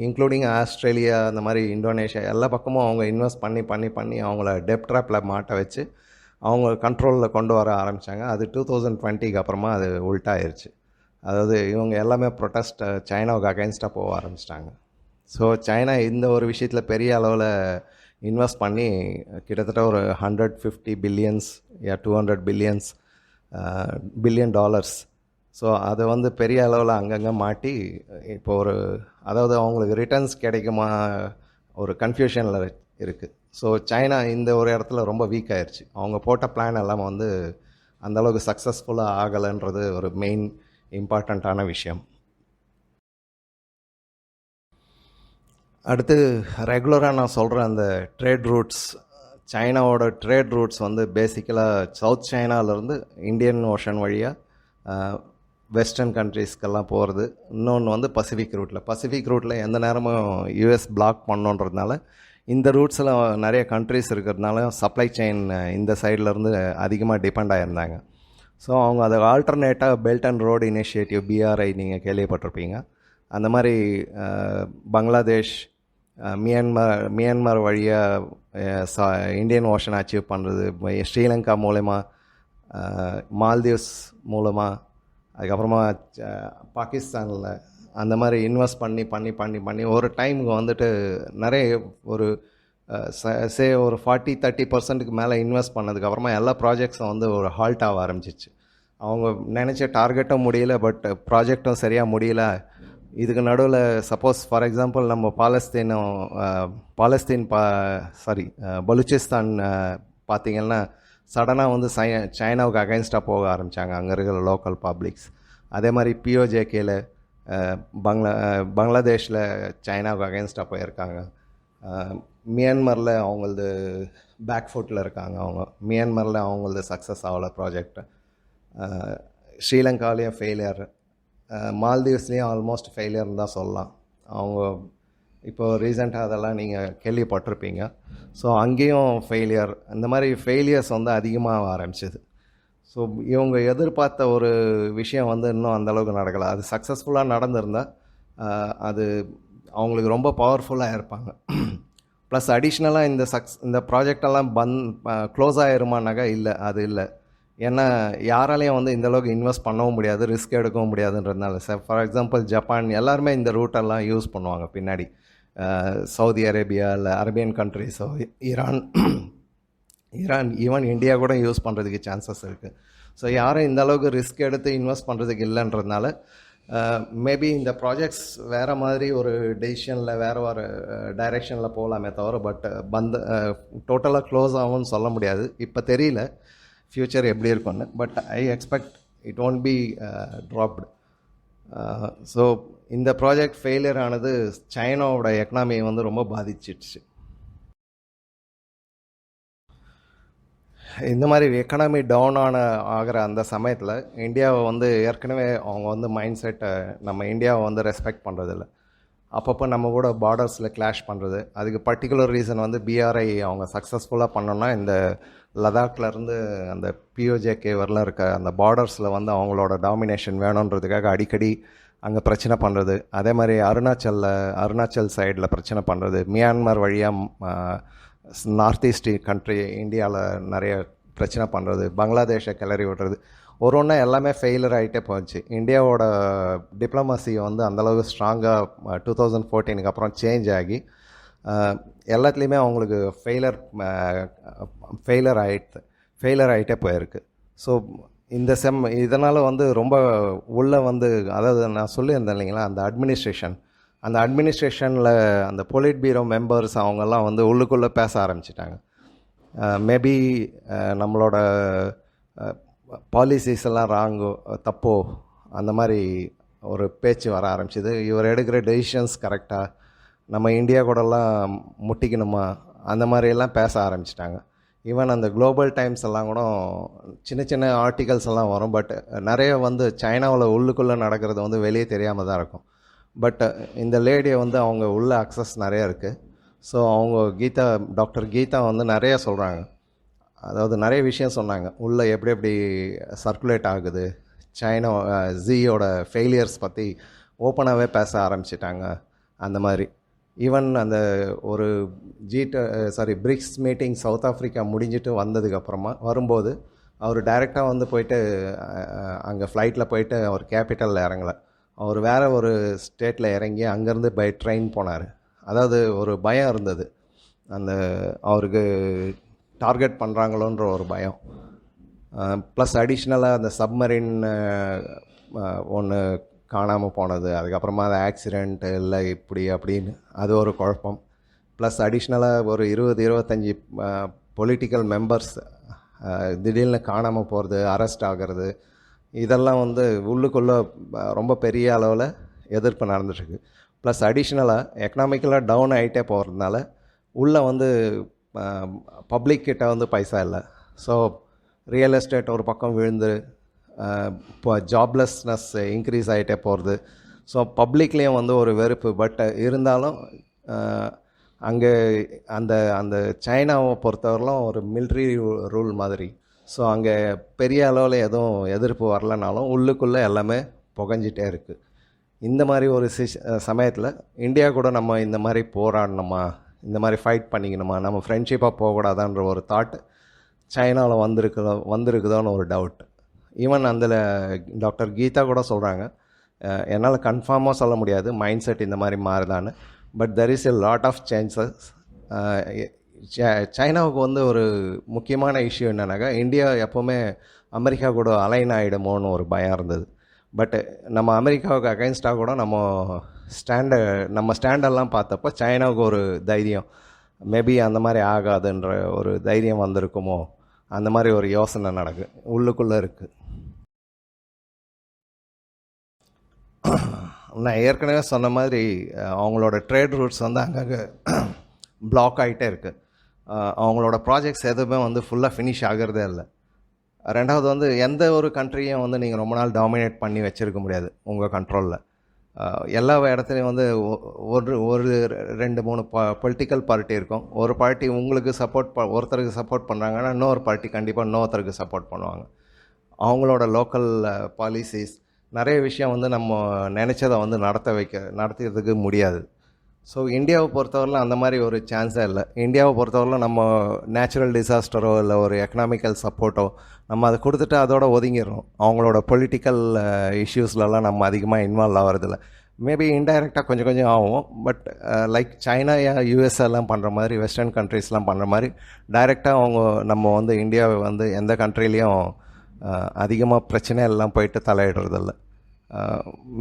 including Australia, அந்த மாதிரி இந்தோனேஷியா எல்லா பக்கமும் அவங்க இன்வெஸ்ட் பண்ணி அவங்கள டெப்ட் ட்ராப்பில் மாட்ட வச்சு அவங்க கண்ட்ரோலில் கொண்டு வர ஆரம்பித்தாங்க. அது 2020 அப்புறமா அது உல்ட்டாயிருச்சு. அதாவது இவங்க எல்லாமே ப்ரொட்டஸ்ட் சைனாவுக்கு அகைன்ஸ்டாக போக ஆரம்பிச்சிட்டாங்க. ஸோ சைனா இந்த ஒரு விஷயத்தில் பெரிய அளவில் இன்வெஸ்ட் பண்ணி கிட்டத்தட்ட ஒரு 150 பில்லியன்ஸ் 200 பில்லியன் டாலர்ஸ். ஸோ அதை வந்து பெரிய அளவில் அங்கங்கே மாட்டி இப்போ அதாவது அவங்களுக்கு ரிட்டர்ன்ஸ் கிடைக்குமா ஒரு கன்ஃபியூஷனில் இருக்குது. ஸோ சைனா இந்த ஒரு இடத்துல ரொம்ப வீக் ஆயிடுச்சு. அவங்க போட்ட பிளான் எல்லாம் வந்து அந்தளவுக்கு சக்ஸஸ்ஃபுல்லாக ஆகலைன்றது ஒரு மெயின் இம்பார்ட்டண்ட்டான விஷயம். அடுத்து ரெகுலராக நான் சொல்கிற அந்த ட்ரேட் ரூட்ஸ், சைனாவோட ட்ரேட் ரூட்ஸ் வந்து பேசிக்கலாக சவுத் சைனாவிலேருந்து இந்தியன் ஓஷன் வழியாக வெஸ்டர்ன் கண்ட்ரீஸ்க்கெல்லாம் போகிறது. இன்னொன்று வந்து பசிபிக் ரூட்டில் எந்த நேரமும் யூஎஸ் பிளாக் பண்ணோன்றதுனால இந்த ரூட்ஸில் நிறைய கண்ட்ரீஸ் இருக்கிறதுனால சப்ளை செயின் இந்த சைட்லேருந்து அதிகமாக டிபெண்ட் ஆகியிருந்தாங்க. ஸோ அவங்க அதை ஆல்டர்னேட்டாக belt and road initiative BRI நீங்கள் கேள்விப்பட்டிருப்பீங்க. அந்த மாதிரி பங்களாதேஷ், மியான்மர் வழியாக இந்தியன் ஓஷன் அச்சீவ் பண்ணுறது, ஸ்ரீலங்கா மூலமா, மால்தீவ்ஸ் மூலமாக, அதுக்கப்புறமா பாகிஸ்தானில் அந்த மாதிரி இன்வெஸ்ட் பண்ணி ஒரு டைமுக்கு வந்துட்டு நிறைய ஒரு ஒரு 40-30% மேலே இன்வெஸ்ட் பண்ணதுக்கப்புறமா எல்லா ப்ராஜெக்ட்ஸும் வந்து ஒரு ஹால்ட் ஆக ஆரம்பிச்சிச்சு. அவங்க நினச்ச டார்கெட்டும் முடியல, பட் ப்ராஜெக்டும் சரியாக முடியல. இதுக்கு நடுவில் சப்போஸ் ஃபார் எக்ஸாம்பிள் நம்ம பலுச்சிஸ்தான் பார்த்திங்கன்னா சடனாக வந்து சைனாவுக்கு அகைன்ஸ்டாக போக ஆரம்பித்தாங்க அங்கே இருக்கிற லோக்கல் பப்ளிக்ஸ். அதே மாதிரி POJKல பங்களாதேஷில் சைனாவுக்கு அகைன்ஸ்டாக போயிருக்காங்க. மியான்மரில் அவங்களது பேக் ஃபுட்டில் இருக்காங்க. மியான்மரில் அவங்களது சக்ஸஸ் ஆகலை ப்ராஜெக்ட். ஸ்ரீலங்காலேயும் ஃபெயிலியர், மால்தீவ்ஸ்லேயும் ஆல்மோஸ்ட் ஃபெயிலியர்னு தான் சொல்லலாம். அவங்க இப்போது ரீசெண்டாக அதெல்லாம் நீங்கள் கேள்விப்பட்டிருப்பீங்க. ஸோ அங்கேயும் ஃபெயிலியர், இந்த மாதிரி ஃபெயிலியர்ஸ் வந்து அதிகமாக ஆரம்பிச்சிது. ஸோ இவங்க எதிர்பார்த்த ஒரு விஷயம் வந்து இன்னும் அந்தளவுக்கு நடக்கலை. அது சக்ஸஸ்ஃபுல்லாக நடந்திருந்தால் அது அவங்களுக்கு ரொம்ப பவர்ஃபுல்லாக இருப்பாங்க. ப்ளஸ் அடிஷ்னலாக இந்த ப்ராஜெக்டெல்லாம் க்ளோஸ் ஆகிருமானாக்கா இல்லை, அது இல்லை. ஏன்னா யாராலையும் வந்து இந்தளவுக்கு இன்வெஸ்ட் பண்ணவும் முடியாது, ரிஸ்க் எடுக்கவும் முடியாதுன்றதுனால. ஃபார் எக்ஸாம்பிள் ஜப்பான் எல்லாருமே இந்த ரூட்டெல்லாம் யூஸ் பண்ணுவாங்க பின்னாடி. சவுதி அரேபியா இல்லை அரேபியன் கண்ட்ரிஸோ, ஈரான் ஈவன் இந்தியா கூட யூஸ் பண்ணுறதுக்கு சான்சஸ் இருக்குது. ஸோ யாரும் இந்த அளவுக்கு ரிஸ்க் எடுத்து இன்வெஸ்ட் பண்ணுறதுக்கு இல்லைன்றதுனால மேபி இந்த ப்ராஜெக்ட்ஸ் வேறு மாதிரி ஒரு டெசிஷனில் வேறு டைரெக்ஷனில் போகலாமே தவிர, பட் டோட்டலாக க்ளோஸ் ஆகும்னு சொல்ல முடியாது. இப்போ தெரியல ஃப்யூச்சர் எப்படி இருக்கும்னு, but I expect it won't be dropped. So இந்த ப்ராஜெக்ட் ஃபெயிலியர் ஆனது சைனாவோட எக்கனாமியை வந்து ரொம்ப பாதிச்சிடுச்சு. இந்த மாதிரி எக்கனாமி டவுன் ஆகிற அந்த சமயத்தில் இந்தியாவை வந்து ஏற்கனவே அவங்க வந்து மைண்ட் செட்டை நம்ம இந்தியாவை வந்து ரெஸ்பெக்ட் பண்ணுறதில்ல. அப்பப்போ நம்ம கூட பார்டர்ஸில் கிளாஷ் பண்ணுறது. அதுக்கு பர்டிகுலர் ரீசன் வந்து பிஆர்ஐ அவங்க சக்ஸஸ்ஃபுல்லாக பண்ணோன்னா இந்த லடாக்லேருந்து அந்த பிஓஜேகே வரலாம் இருக்க அந்த பார்டர்ஸில் வந்து அவங்களோட டாமினேஷன் வேணுன்றதுக்காக அடிக்கடி அங்கே பிரச்சனை பண்ணுறது. அதே மாதிரி அருணாச்சல் சைடில் பிரச்சனை பண்ணுறது. மியான்மர் வழியாக நார்த் ஈஸ்ட் கண்ட்ரி இந்தியாவில் நிறைய பிரச்சனை பண்ணுறது. பங்களாதேஷை கிளறி விடுறது. ஒன்றா எல்லாமே ஃபெயிலர் ஆகிட்டே போச்சு. இந்தியாவோட டிப்ளமசி வந்து அந்தளவுக்கு ஸ்ட்ராங்காக 2014 அப்புறம் சேஞ்ச் ஆகி எல்லாத்துலேயுமே அவங்களுக்கு ஃபெயிலர் ஆகிட்டே போயிருக்கு. ஸோ இந்த இதனால் வந்து ரொம்ப உள்ளே வந்து, அதாவது நான் சொல்லியிருந்தேன் இல்லைங்களா, அந்த அட்மினிஸ்ட்ரேஷனில் அந்த பொலிட் பீரோ மெம்பர்ஸ் அவங்கெல்லாம் வந்து உள்ளுக்குள்ளே பேச ஆரம்பிச்சிட்டாங்க. மேபி நம்மளோட பாலிசிஸ் எல்லாம் ராங்கோ, தப்போ, அந்த மாதிரி ஒரு பேச்சு வர ஆரம்பிச்சிது. இவர் எடுக்கிற டெசிஷன்ஸ் கரெக்டாக, நம்ம இந்தியா கூடலாம் முட்டிக்கணுமா, அந்த மாதிரியெல்லாம் பேச ஆரம்பிச்சிட்டாங்க. ஈவன் அந்த குளோபல் டைம்ஸ் எல்லாம் கூட சின்ன சின்ன ஆர்டிகல்ஸ் எல்லாம் வரும். பட் நிறைய வந்து சைனாவில் உள்ளுக்குள்ளே நடக்கிறது வந்து வெளியே தெரியாமல் தான் இருக்கும். பட் இந்த லேடியை வந்து அவங்க உள்ள அக்சஸ் நிறையா இருக்குது. ஸோ அவங்க டாக்டர் கீதா வந்து நிறையா சொல்கிறாங்க. அதாவது நிறைய விஷயம் சொன்னாங்க. உள்ளே எப்படி எப்படி சர்க்குலேட் ஆகுது, சைனா ஜியோட ஃபெயிலியர்ஸ் பற்றி ஓப்பனாகவே பேச ஆரம்பிச்சிட்டாங்க. அந்த மாதிரி ஈவன் அந்த ஒரு பிரிக்ஸ் மீட்டிங் சவுத் ஆஃப்ரிக்கா முடிஞ்சிட்டு வந்ததுக்கப்புறமா வரும்போது அவர் டைரெக்டாக வந்து போயிட்டு அங்கே ஃப்ளைட்டில் போயிட்டு அவர் கேபிட்டலில் இறங்கலை. அவர் வேறு ஒரு ஸ்டேட்டில் இறங்கி அங்கேருந்து பை ட்ரெயின் போனார். அதாவது ஒரு பயம் இருந்தது, அந்த அவருக்கு டார்கெட் பண்ணுறாங்களோன்ற ஒரு பயம். ப்ளஸ் அடிஷ்னலாக அந்த சப்மரின் ஒன்று காணாமல் போனது, அதுக்கப்புறமா அது ஆக்சிடெண்ட் இல்லை இப்படி அப்படின்னு அது ஒரு குழப்பம். ப்ளஸ் அடிஷ்னலாக ஒரு 20-25 பொலிட்டிக்கல் மெம்பர்ஸ் திடீர்னு காணாமல் போகிறது, அரெஸ்ட் ஆகிறது, இதெல்லாம் வந்து உள்ளுக்குள்ளே ரொம்ப பெரிய அளவில் எதிர்ப்பு நடந்துட்டுருக்கு. ப்ளஸ் அடிஷ்னலாக எக்கனாமிக்கலாக டவுன் ஆகிட்டே போகிறதுனால உள்ளே வந்து பப்ளிக் கிட்ட வந்து பைசா இல்லை. ஸோ ரியல் எஸ்டேட் ஒரு பக்கம் விழுந்து இப்போ ஜாப்லெஸ்னஸ் இன்க்ரீஸ் ஆகிட்டே போகிறது. ஸோ பப்ளிக்லேயும் வந்து ஒரு வெறுப்பு. பட் இருந்தாலும் அங்கே அந்த அந்த சைனாவை பொறுத்தவரையிலும் ஒரு மிலிட்ரி ரூல் மாதிரி. ஸோ அங்கே பெரிய அளவில் எதுவும் எதிர்ப்பு வரலனாலும் உள்ளுக்குள்ளே எல்லாமே புகஞ்சிட்டே இருக்குது. இந்த மாதிரி ஒரு சமயத்தில் இந்தியா கூட நம்ம இந்த மாதிரி போராடணுமா, இந்த மாதிரி ஃபைட் பண்ணிக்கணுமா, நம்ம ஃப்ரெண்ட்ஷிப்பாக போகக்கூடாதான்ற ஒரு தாட் சைனாவில் வந்திருக்குதோன்னு ஒரு டவுட். ஈவன் அதில் டாக்டர் கீதா கூட சொல்கிறாங்க, என்னால் கன்ஃபார்மாக சொல்ல முடியாது மைண்ட் செட் இந்த மாதிரி மாறுதான்னு, but there is a lot of changes. சைனாவுக்கு வந்து ஒரு முக்கியமான இஷ்யூ என்னன்னாக்கா, இந்தியா எப்போவுமே அமெரிக்கா கூட அலைன் ஆகிடுமோன்னு ஒரு பயம் இருந்தது. பட் நம்ம அமெரிக்காவுக்கு அகைன்ஸ்டாக கூட நம்ம ஸ்டாண்டெல்லாம் பார்த்தப்போ சைனாவுக்கு ஒரு தைரியம், மேபி அந்த மாதிரி ஆகாதுன்ற ஒரு தைரியம் வந்திருக்குமோ, அந்த மாதிரி ஒரு யோசனை உள்ளுக்குள்ளே இருக்குது. நான் ஏற்கனவே சொன்ன மாதிரி அவங்களோட ட்ரேட் ரூட்ஸ் வந்து அங்கங்கே பிளாக் ஆகிட்டே இருக்குது. அவங்களோட ப்ராஜெக்ட்ஸ் எதுவுமே வந்து ஃபுல்லாக ஃபினிஷ் ஆகிறதே இல்லை. ரெண்டாவது வந்து எந்த ஒரு கண்ட்ரியும் வந்து நீங்கள் ரொம்ப நாள் டாமினேட் பண்ணி வச்சுருக்க முடியாது உங்கள் கண்ட்ரோலில். எல்லா இடத்துலையும் வந்து ஒரு 2-3 பொலிட்டிக்கல் பார்ட்டி இருக்கும். ஒரு பார்ட்டி உங்களுக்கு ஒருத்தருக்கு சப்போர்ட் பண்ணுறாங்கன்னா இன்னொரு பார்ட்டி கண்டிப்பாக இன்னொருத்தருக்கு சப்போர்ட் பண்ணுவாங்க. அவங்களோட லோக்கல் பாலிசிஸ் நிறைய விஷயம் வந்து நம்ம நினச்சதை வந்து நடத்துறதுக்கு முடியாது. ஸோ இந்தியாவை பொறுத்தவரையிலும் அந்த மாதிரி ஒரு சான்ஸே இல்லை. இந்தியாவை பொறுத்தவரையிலும் நம்ம நேச்சுரல் டிசாஸ்டரோ இல்லை ஒரு எக்கனாமிக்கல் சப்போர்ட்டோ நம்ம அதை கொடுத்துட்டு அதோட ஒதுங்கிடுறோம். அவங்களோட பொலிட்டிக்கல் இஷ்யூஸ்லலாம் நம்ம அதிகமாக இன்வால்வ் ஆகிறதில்ல. மேபி இன்டைரக்டாக கொஞ்சம் கொஞ்சம் ஆகும். பட் லைக் சைனா யூஎஸ் எல்லாம் பண்ணுற மாதிரி, வெஸ்டர்ன் கண்ட்ரீஸ்லாம் பண்ணுற மாதிரி டைரெக்டாக நம்ம வந்து இந்தியாவை வந்து எந்த கண்ட்ரிலையும் அதிகமாக பிரச்சனை எல்லாம் போயிட்டு தலையிடுறதில்ல.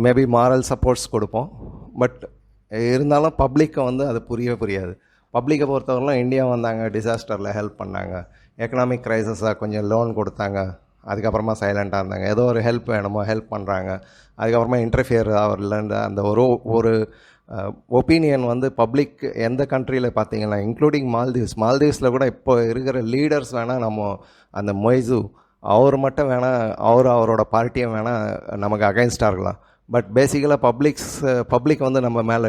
மேபி மாரல் சப்போர்ட்ஸ் கொடுப்போம். பட் இருந்தாலும் பப்ளிக்கை வந்து அது புரியாது. பப்ளிக்கை பொறுத்தவரைலாம் இந்தியா வந்தாங்க, டிசாஸ்டரில் ஹெல்ப் பண்ணாங்க, எக்கனாமிக் க்ரைசஸாக கொஞ்சம் லோன் கொடுத்தாங்க, அதுக்கப்புறமா சைலண்ட்டாக இருந்தாங்க. ஏதோ ஒரு ஹெல்ப் வேணுமோ ஹெல்ப் பண்ணுறாங்க, அதுக்கப்புறமா இன்டர்ஃபியர் ஆகலன்ற அந்த ஒரு ஒப்பீனியன் வந்து பப்ளிக் எந்த கண்ட்ரியில் பார்த்தீங்கன்னா, இன்க்ளூடிங் மால்தீவ்ஸில் கூட இப்போ இருக்கிற லீடர்ஸ் வேணால் நம்ம அந்த மொய்சு அவர் மட்டும் வேணால் அவரோட பார்ட்டியை வேணால் நமக்கு அகைன்ஸ்டாக இருக்கலாம். பட் பேசிக்கலாக பப்ளிக் வந்து நம்ம மேலே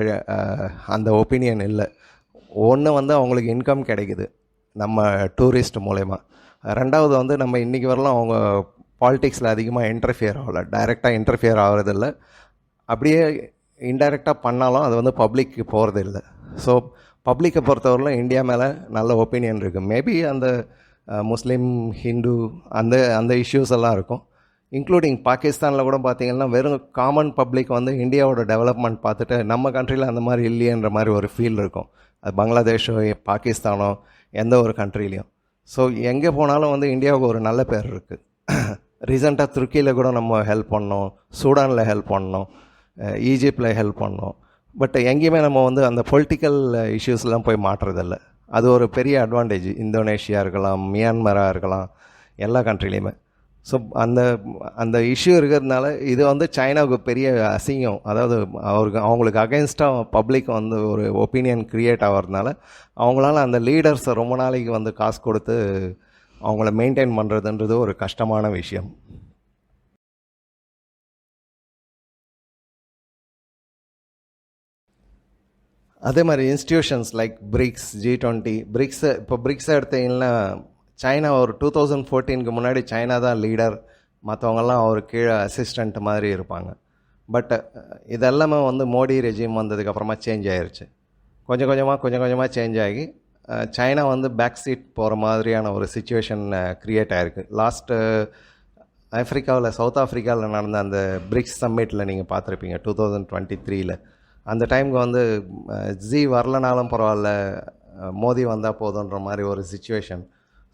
அந்த ஒப்பீனியன் இல்லை. ஒன்று வந்து அவங்களுக்கு இன்கம் கிடைக்குது நம்ம டூரிஸ்ட் மூலயமா. ரெண்டாவது வந்து நம்ம இன்றைக்கி வரலாம் அவங்க பாலிட்டிக்ஸில் அதிகமாக இன்டர்ஃபியர் ஆகலை, டைரெக்டாக இன்டர்ஃபியர் ஆகிறதில்ல. அப்படியே இன்டைரக்டாக பண்ணாலும் அது வந்து பப்ளிக்கு போகிறது இல்லை. ஸோ பப்ளிக்கை பொறுத்தவரையிலும் இந்தியா மேலே நல்ல ஒப்பீனியன் இருக்குது. மேபி அந்த முஸ்லீம், ஹிந்து அந்த இஷ்யூஸ் எல்லாம் இருக்கும். இன்க்ளூடிங் பாகிஸ்தானில் கூட பார்த்திங்கன்னா வெறும் காமன் பப்ளிக் வந்து இந்தியாவோட டெவலப்மெண்ட் பார்த்துட்டு நம்ம கண்ட்ரியில் அந்த மாதிரி இல்லையன்ற மாதிரி ஒரு ஃபீல் இருக்கும். அது பங்களாதேஷோ பாகிஸ்தானோ எந்த ஒரு கண்ட்ரிலையும். ஸோ எங்கே போனாலும் வந்து இந்தியாவுக்கு ஒரு நல்ல பேர் இருக்குது. ரீசெண்டாக துருக்கியில் கூட நம்ம ஹெல்ப் பண்ணோம், சூடானில் ஹெல்ப் பண்ணோம், ஈஜிப்டில் ஹெல்ப் பண்ணோம். பட் எங்கேயுமே நம்ம வந்து அந்த பொலிட்டிக்கல் இஷ்யூஸ்லாம் போய் மாட்டுறதில்ல. அது ஒரு பெரிய அட்வான்டேஜ். இந்தோனேஷியா இருக்கலாம், மியான்மராக இருக்கலாம், எல்லா கண்ட்ரிலையுமே. ஸோ அந்த இஷ்யூ இருக்கிறதுனால இது வந்து சைனாவுக்கு பெரிய அசிங்கம். அதாவது அவங்களுக்கு அகென்ஸ்டாக பப்ளிக் வந்து ஒரு ஒப்பீனியன் க்ரியேட் ஆகிறதுனால அவங்களால அந்த லீடர்ஸை ரொம்ப நாளைக்கு வந்து காசு கொடுத்து அவங்கள மெயின்டைன் பண்ணுறதுன்றது ஒரு கஷ்டமான விஷயம். அதே மாதிரி இன்ஸ்டிடியூஷன்ஸ் லைக் பிரிக்ஸ், G20, பிரிக்ஸை எடுத்தீங்கன்னா சைனா ஒரு 2014 முன்னாடி சைனா தான் லீடர், மற்றவங்கெல்லாம் அவர் கீழே அசிஸ்டண்ட் மாதிரி இருப்பாங்க. பட் இதெல்லாமே வந்து மோடி ரெஜிம் வந்ததுக்கப்புறமா சேஞ்ச் ஆகிருச்சு. கொஞ்சம் கொஞ்சமாக சேஞ்ச் ஆகி சைனா வந்து பேக் சீட் போகிற மாதிரியான ஒரு சுச்சுவேஷன் க்ரியேட் ஆகிருக்கு. லாஸ்ட்டு சவுத் ஆஃப்ரிக்காவில் நடந்த அந்த பிரிக்ஸ் சம்மிட்டில் நீங்கள் பார்த்துருப்பீங்க 2023. அந்த டைமுக்கு வந்து ஜி வரலனாலும் பரவாயில்ல, மோடி வந்தால் போதுன்ற மாதிரி ஒரு சுச்சுவேஷன்.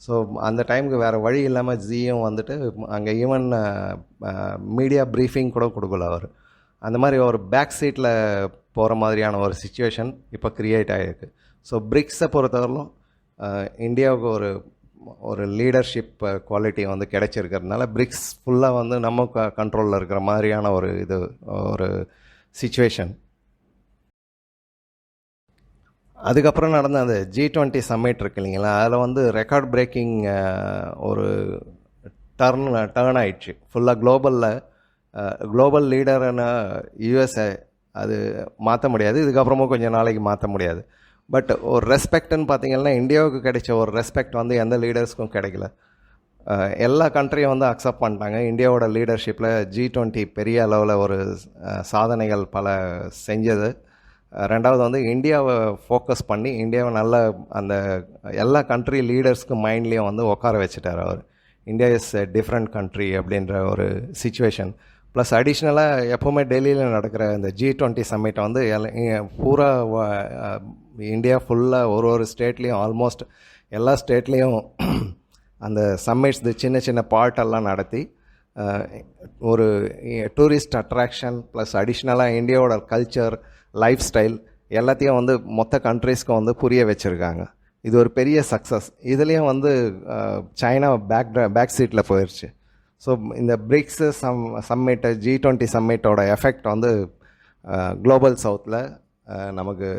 ஸோ அந்த டைமுக்கு வேறு வழி இல்லாமல் ஜியும் வந்துட்டு அங்கே ஈவன் மீடியா ப்ரீஃபிங் கூட கொடுக்கல அவர். அந்த மாதிரி ஒரு பேக் சீட்டில் போகிற மாதிரியான ஒரு சுச்சுவேஷன் இப்போ க்ரியேட் ஆகிருக்கு. ஸோ பிரிக்ஸை பொறுத்தவரையிலும் இந்தியாவுக்கு ஒரு லீடர்ஷிப் குவாலிட்டி வந்து கிடைச்சிருக்கிறதுனால பிரிக்ஸ் ஃபுல்லாக வந்து நம்ம கண்ட்ரோலில் இருக்கிற மாதிரியான ஒரு சுச்சுவேஷன். அதுக்கப்புறம் நடந்த அந்த G20 சம்மிட் இருக்கு இல்லைங்களா, அதில் வந்து ரெக்கார்ட் பிரேக்கிங் ஒரு டர்ன் ஆயிடுச்சு. ஃபுல்லாக குளோபல் லீடர்னா யூஎஸ்ஏ அது மாற்ற முடியாது, இதுக்கப்புறமும் கொஞ்சம் நாளைக்கு மாற்ற முடியாது. பட் ஒரு ரெஸ்பெக்ட்னு பார்த்திங்கன்னா இந்தியாவுக்கு கிடைச்ச ஒரு ரெஸ்பெக்ட் வந்து எந்த லீடர்ஸ்க்கும் கிடைக்கல. எல்லா கண்ட்ரியும் வந்து அக்செப்ட் பண்ணிட்டாங்க. இந்தியாவோட லீடர்ஷிப்பில் G20 பெரிய அளவில் ஒரு சாதனைகள் பல செஞ்சது. ரெண்டாவது வந்து இந்தியாவை ஃபோக்கஸ் பண்ணி இந்தியாவை நல்ல அந்த எல்லா கண்ட்ரி லீடர்ஸ்க்கு மைண்ட்லேயும் வந்து உட்கார வச்சுட்டார் அவர். இந்தியா இஸ் டிஃப்ரெண்ட் கண்ட்ரி அப்படின்ற ஒரு சுச்சுவேஷன். ப்ளஸ் அடிஷ்னலாக எப்போவுமே டெல்லியில் நடக்கிற இந்த G20 சம்மிட்டை வந்து பூரா இந்தியா ஃபுல்லாக ஒரு ஸ்டேட்லேயும் ஆல்மோஸ்ட் எல்லா ஸ்டேட்லேயும் அந்த சம்மிட்ஸ் சின்ன பார்ட்டெல்லாம் நடத்தி ஒரு டூரிஸ்ட் அட்ராக்ஷன் ப்ளஸ் அடிஷ்னலாக இந்தியாவோட கல்ச்சர், லைஃப் ஸ்டைல் எல்லாத்தையும் வந்து மொத்த கண்ட்ரீஸ்க்கும் வந்து புரிய வச்சுருக்காங்க. இது ஒரு பெரிய சக்ஸஸ். இதுலேயும் வந்து சைனா பேக் சீட்டில் போயிடுச்சு. ஸோ இந்த பிரிக்ஸு சம்மிட்டு G20 சம்மிட்டோட எஃபெக்ட் வந்து குளோபல் சவுத்தில் நமக்கு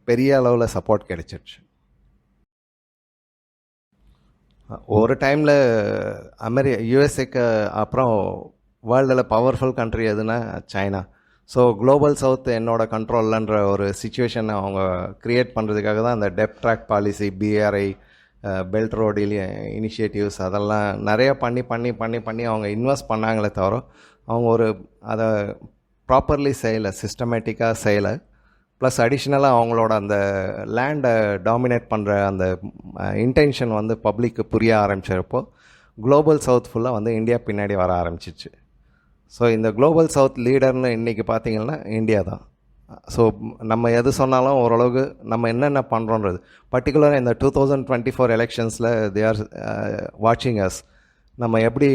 பெரிய அளவில் சப்போர்ட் கிடைச்சிடுச்சு. ஒரு டைமில் யூஎஸ்ஏக்கு அப்புறம் வேர்ல்டில் பவர்ஃபுல் கண்ட்ரி எதுனா சைனா. ஸோ குளோபல் சவுத் என்னோட கண்ட்ரோல்லன்ற ஒரு சுச்சுவேஷனை அவங்க க்ரியேட் பண்ணுறதுக்காக தான் அந்த டெப்ட் trap policy, BRI, belt road initiatives அதெல்லாம் நிறையா பண்ணி அவங்க இன்வெஸ்ட் பண்ணாங்களே தவிர அவங்க அதை ப்ராப்பர்லி செய்யலை, சிஸ்டமேட்டிக்காக செய்யலை. ப்ளஸ் அடிஷ்னலாக அவங்களோட அந்த லேண்டை டாமினேட் பண்ணுற அந்த இன்டென்ஷன் வந்து பப்ளிக்கு புரிய ஆரம்பிச்சப்போ குளோபல் சவுத் ஃபுல்லாக வந்து இந்தியா பின்னாடி வர ஆரம்பிச்சிச்சு. ஸோ இந்த குளோபல் சவுத் லீடர்னு இன்றைக்கி பார்த்திங்கன்னா இந்தியா தான். ஸோ நம்ம எது சொன்னாலும் ஓரளவுக்கு நம்ம என்னென்ன பண்ணுறோன்றது, பர்டிகுலராக இந்த 2024 எலெக்ஷன்ஸில் தே ஆர் வாட்சிங் அஸ். நம்ம எப்படி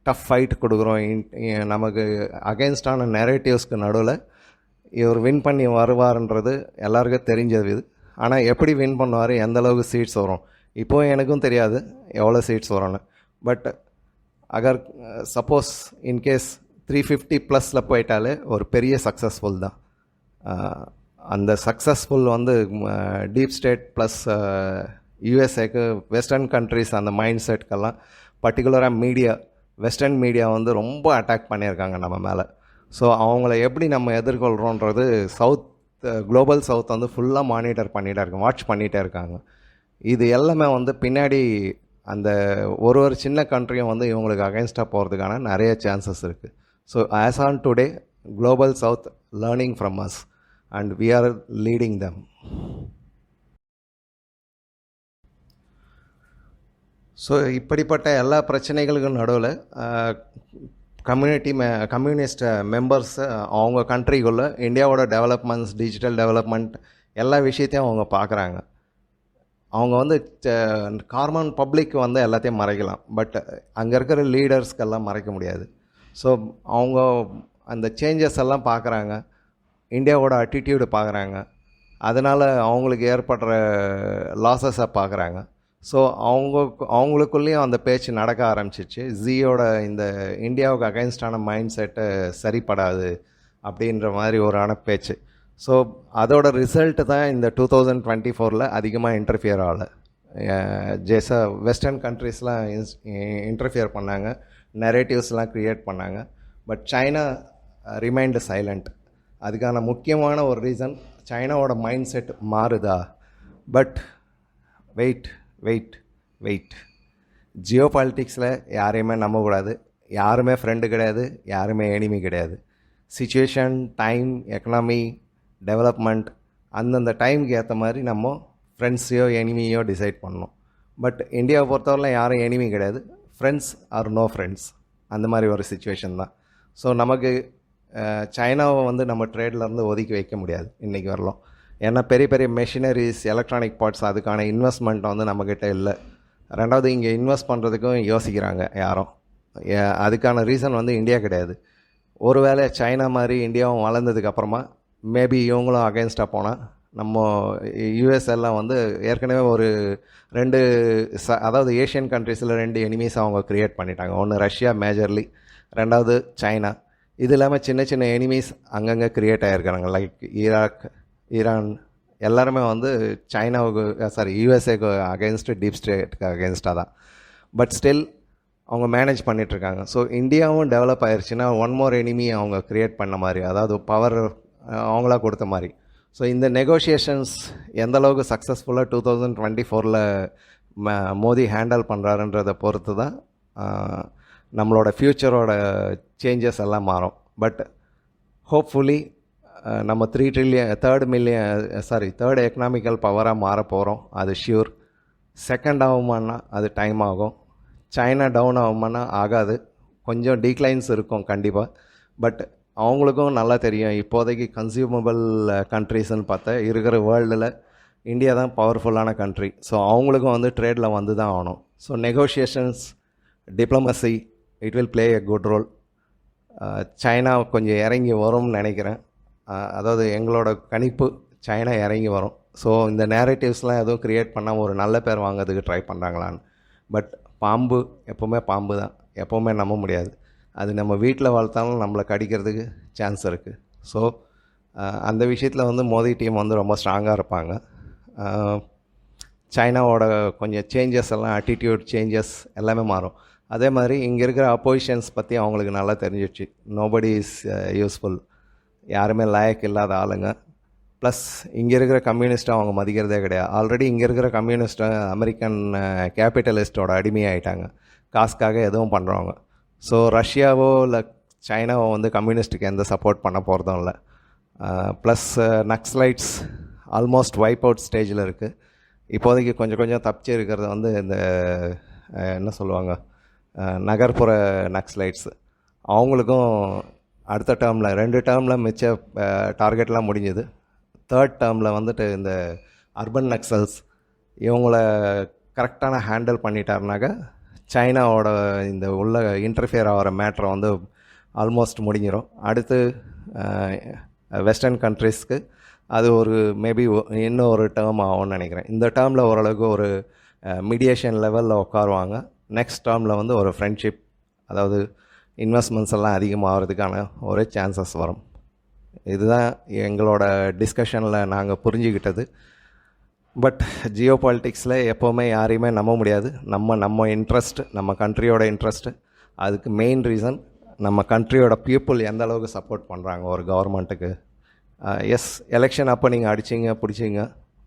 டஃப் ஃபைட் கொடுக்குறோம், நமக்கு அகெயின்ஸ்டான நெரேட்டிவ்ஸ்க்கு நடுவில் இவர் வின் பண்ணி வருவார்ன்றது எல்லாருக்கும் தெரிஞ்சது இது. ஆனால் எப்படி வின் பண்ணுவார், எந்த அளவுக்கு சீட்ஸ் வரும், இப்போது எனக்கும் தெரியாது எவ்வளோ சீட்ஸ் வரும்னு. பட் அகர் சப்போஸ் இன்கேஸ் 350 ப்ளஸில் போயிட்டாலே ஒரு பெரிய சக்ஸஸ்ஃபுல் தான். அந்த சக்ஸஸ்ஃபுல் வந்து டீப் ஸ்டேட் ப்ளஸ் யூஎஸ்ஏக்கு வெஸ்டர்ன் கண்ட்ரிஸ் அந்த மைண்ட் செட்கெல்லாம் பர்டிகுலராக மீடியா, வெஸ்டர்ன் மீடியா வந்து ரொம்ப அட்டாக் பண்ணியிருக்காங்க நம்ம மேலே. ஸோ அவங்கள எப்படி நம்ம எதிர்கொள்கிறோன்றது சவுத், குளோபல் சவுத் வந்து ஃபுல்லாக மானிட்டர் பண்ணிகிட்டே இருக்காங்க, வாட்ச் பண்ணிகிட்டே இருக்காங்க. இது எல்லாமே வந்து பின்னாடி அந்த ஒரு சின்ன கண்ட்ரியும் வந்து இவங்களுக்கு அகைன்ஸ்டாக போகிறதுக்கான நிறைய சான்சஸ் இருக்குது. So as on today global south learning from us and we are leading them. So இப்படிப்பட்ட எல்லா பிரச்சனைகளுக்கும் நடுவில் கம்யூனிஸ்ட் மெம்பர்ஸ் அவங்க கண்ட்ரிக்குள்ளே இந்தியாவோட டெவலப்மெண்ட்ஸ், டிஜிட்டல் டெவலப்மெண்ட் எல்லா விஷயத்தையும் அவங்க பார்க்குறாங்க. அவங்க வந்து காமன் பப்ளிக் வந்து எல்லாத்தையும் மறைக்கலாம், பட் அங்கே இருக்கிற லீடர்ஸ்க்கெல்லாம் மறைக்க முடியாது. ஸோ அவங்க அந்த சேஞ்சஸ் எல்லாம் பார்க்குறாங்க, இந்தியாவோட அட்டிடியூடு பார்க்குறாங்க, அதனால் அவங்களுக்கு ஏற்படுற லாஸஸை பார்க்குறாங்க. ஸோ அவங்களுக்குள்ளேயும் அந்த பேச்சு நடக்க ஆரம்பிச்சிச்சு. ஜியோட இந்த இந்தியாவுக்கு அகைன்ஸ்டான மைண்ட் செட்டு சரிப்படாது அப்படின்ற மாதிரி ஒரு பேச்சு. ஸோ அதோட ரிசல்ட்டு தான் இந்த 2024 அதிகமாக இன்டர்ஃபியர் ஆகலை. வெஸ்டர்ன் கண்ட்ரீஸ்லாம் இன்டர்ஃபியர் பண்ணாங்க, நெரேட்டிவ்ஸ்லாம் க்ரியேட் பண்ணாங்க. But China remained silent. அதுக்கான முக்கியமான ஒரு ரீசன் சைனாவோட மைண்ட் செட் மாறுதா. பட் வெயிட் ஜியோ பாலிட்டிக்ஸில் யாரையுமே நம்பக்கூடாது. யாருமே ஃப்ரெண்டு கிடையாது, யாருமே எனிமி கிடையாது. சிச்சுவேஷன், டைம், எக்கனாமி, டெவலப்மெண்ட் அந்தந்த டைமுக்கு ஏற்ற மாதிரி நம்ம ஃப்ரெண்ட்ஸையோ எனிமியோ டிசைட் பண்ணணும். பட் இந்தியாவை பொறுத்தவரைலாம் யாரும் எனிமி கிடையாது, ஃப்ரெண்ட்ஸ் ஆர் நோ ஃப்ரெண்ட்ஸ், அந்த மாதிரி ஒரு சிச்சுவேஷன் தான். ஸோ நமக்கு சைனாவை வந்து நம்ம ட்ரேட்லேருந்து ஒதுக்கி வைக்க முடியாது இன்றைக்கி வரலாம். ஏன்னா பெரிய பெரிய மெஷினரிஸ், எலக்ட்ரானிக் பார்ட்ஸ், அதுக்கான இன்வெஸ்ட்மெண்ட் வந்து நம்மக்கிட்ட இல்லை. ரெண்டாவது இங்கே இன்வெஸ்ட் பண்ணுறதுக்கும் யோசிக்கிறாங்க யாரும். அதுக்கான ரீசன் வந்து இந்தியா கிடையாது. ஒருவேளை சைனா மாதிரி இந்தியாவும் வளர்ந்ததுக்கப்புறமா மேபி இவங்களும் அகெயின்ஸ்டாக போனால் நம்ம யூஎஸ் எல்லாம் வந்து ஏற்கனவே ஒரு அதாவது ஏஷியன் கண்ட்ரீஸில் 2 எனிமீஸ் அவங்க க்ரியேட் பண்ணிட்டாங்க. ஒன்று ரஷ்யா மேஜர்லி, ரெண்டாவது சைனா. இது இல்லாமல் சின்ன சின்ன எனிமீஸ் அங்கங்கே க்ரியேட் ஆகிருக்கிறாங்க. லைக் ஈரான் எல்லாருமே வந்து யூஎஸ்ஏக்கு அகெயின்ஸ்டு, டீப் ஸ்டேட்டுக்கு அகெயின்ஸ்டாக தான். பட் ஸ்டில் அவங்க மேனேஜ் பண்ணிகிட்ருக்காங்க. ஸோ இந்தியாவும் டெவலப் ஆயிடுச்சுன்னா ஒன் மோர் எனிமி அவங்க க்ரியேட் பண்ண மாதிரி, அதாவது பவர் அவங்களா கொடுத்த மாதிரி. ஸோ இந்த நெகோஷியேஷன்ஸ் எந்தளவுக்கு சக்ஸஸ்ஃபுல்லாக 2024 மோடி ஹேண்டில் பண்ணுறாருன்றதை பொறுத்து தான் நம்மளோட ஃப்யூச்சரோட சேஞ்சஸ் எல்லாம் மாறும். பட் ஹோப்ஃபுல்லி நம்ம தேர்ட் எக்கனாமிக்கல் பவராக மாற போகிறோம், அது ஷியூர். செகண்ட் ஆகுமானா அது டைம் ஆகும். சைனா டவுன் ஆகுமானா ஆகாது, கொஞ்சம் டீக்ளைன்ஸ் இருக்கும் கண்டிப்பாக. பட் அவங்களுக்கும் நல்லா தெரியும் இப்போதைக்கு கன்சியூமபிள் கண்ட்ரிஸ்ன்னு பார்த்தா இருக்கிற வேர்ல்டில் இந்தியா தான் பவர்ஃபுல்லான கண்ட்ரி. ஸோ அவங்களுக்கும் வந்து ட்ரேடில் வந்து தான் ஆகணும். So negotiations, diplomacy, it will play a good role. China கொஞ்சம் இறங்கி வரும்னு நினைக்கிறேன். அதாவது எங்களோட கணிப்பு சைனா இறங்கி வரும். ஸோ இந்த நேரேட்டிவ்ஸ்லாம் எதுவும் க்ரியேட் பண்ணால் ஒரு நல்ல பேர் வாங்கிறதுக்கு ட்ரை பண்ணுறாங்களான்னு. பட் பாம்பு எப்போவுமே பாம்பு தான், எப்போவுமே நம்ப முடியாது. அது நம்ம வீட்டில் வளர்த்தாலும் நம்மளை கடிக்கிறதுக்கு சான்ஸ் இருக்குது. ஸோ அந்த விஷயத்தில் வந்து மோடி டீம் வந்து ரொம்ப ஸ்ட்ராங்காக இருப்பாங்க. சைனாவோட கொஞ்சம் சேஞ்சஸ் எல்லாம், ஆட்டிடியூட் சேஞ்சஸ் எல்லாமே மாறும். அதே மாதிரி இங்கே இருக்கிற அப்போசிஷன்ஸ் பற்றி அவங்களுக்கு நல்லா தெரிஞ்சிடுச்சு. நோபடி இஸ் யூஸ்ஃபுல், யாருமே லாயக் இல்லாத ஆளுங்க. ப்ளஸ் இங்கே இருக்கிற கம்யூனிஸ்ட்டை அவங்க மதிக்கிறதே கிடையாது. ஆல்ரெடி இங்கே இருக்கிற கம்யூனிஸ்ட்டை அமெரிக்கன் கேபிட்டலிஸ்ட்டோட அடிமையாயிட்டாங்க, காசுக்காக எதுவும் பண்ணுறவங்க. ஸோ ரஷ்யாவோ இல்லை சைனாவோ வந்து கம்யூனிஸ்ட்டுக்கு எந்த சப்போர்ட் பண்ண போகிறதும் இல்லை. ப்ளஸ் நக்ஸலைட்ஸ் ஆல்மோஸ்ட் வைப் அவுட் ஸ்டேஜில் இருக்குது. இப்போதைக்கு கொஞ்சம் கொஞ்சம் தப்பிச்சு இருக்கிறது வந்து இந்த என்ன சொல்லுவாங்க, நகர்ப்புற நக்ஸலைட்ஸ். அவங்களுக்கும் அடுத்த டேர்மில் 2 டேர்மில் மிச்ச டார்கெட்லாம் முடிஞ்சுது. 3rd டேர்மில் வந்துட்டு இந்த அர்பன் நக்ஸல்ஸ் இவங்கள கரெக்டான ஹேண்டில் பண்ணிட்டாருனாக்க சைனாவோட இந்த உள்ள இன்டர்ஃபியர் ஆகிற மேட்ரை வந்து ஆல்மோஸ்ட் முடிஞ்சிடும். அடுத்து வெஸ்டர்ன் கண்ட்ரீஸ்க்கு அது ஒரு மேபி இன்னும் ஒரு டேர்ம் ஆகும்னு நினைக்கிறேன். இந்த டேர்மில் ஓரளவுக்கு ஒரு மீடியேஷன் லெவலில் உட்காருவாங்க. நெக்ஸ்ட் டேர்மில் வந்து ஒரு ஃப்ரெண்ட்ஷிப், அதாவது இன்வெஸ்ட்மெண்ட்ஸ் எல்லாம் அதிகமாகிறதுக்கான ஒரு சான்சஸ் வரும். இதுதான் எங்களோட டிஸ்கஷனில் நாங்கள் புரிஞ்சுக்கிட்டது. பட் ஜியோ பாலிட்டிக்ஸில் எப்போவுமே யாரையுமே நம்ப முடியாது. நம்ம இன்ட்ரெஸ்ட், நம்ம கண்ட்ரியோட இன்ட்ரெஸ்ட்டு, அதுக்கு மெயின் ரீசன் நம்ம கண்ட்ரியோட பீப்புள் எந்த அளவுக்கு சப்போர்ட் பண்ணுறாங்க ஒரு கவர்மெண்ட்டுக்கு. எஸ், எலெக்ஷன் அப்போ நீங்கள் அடிச்சிங்க பிடிச்சிங்க,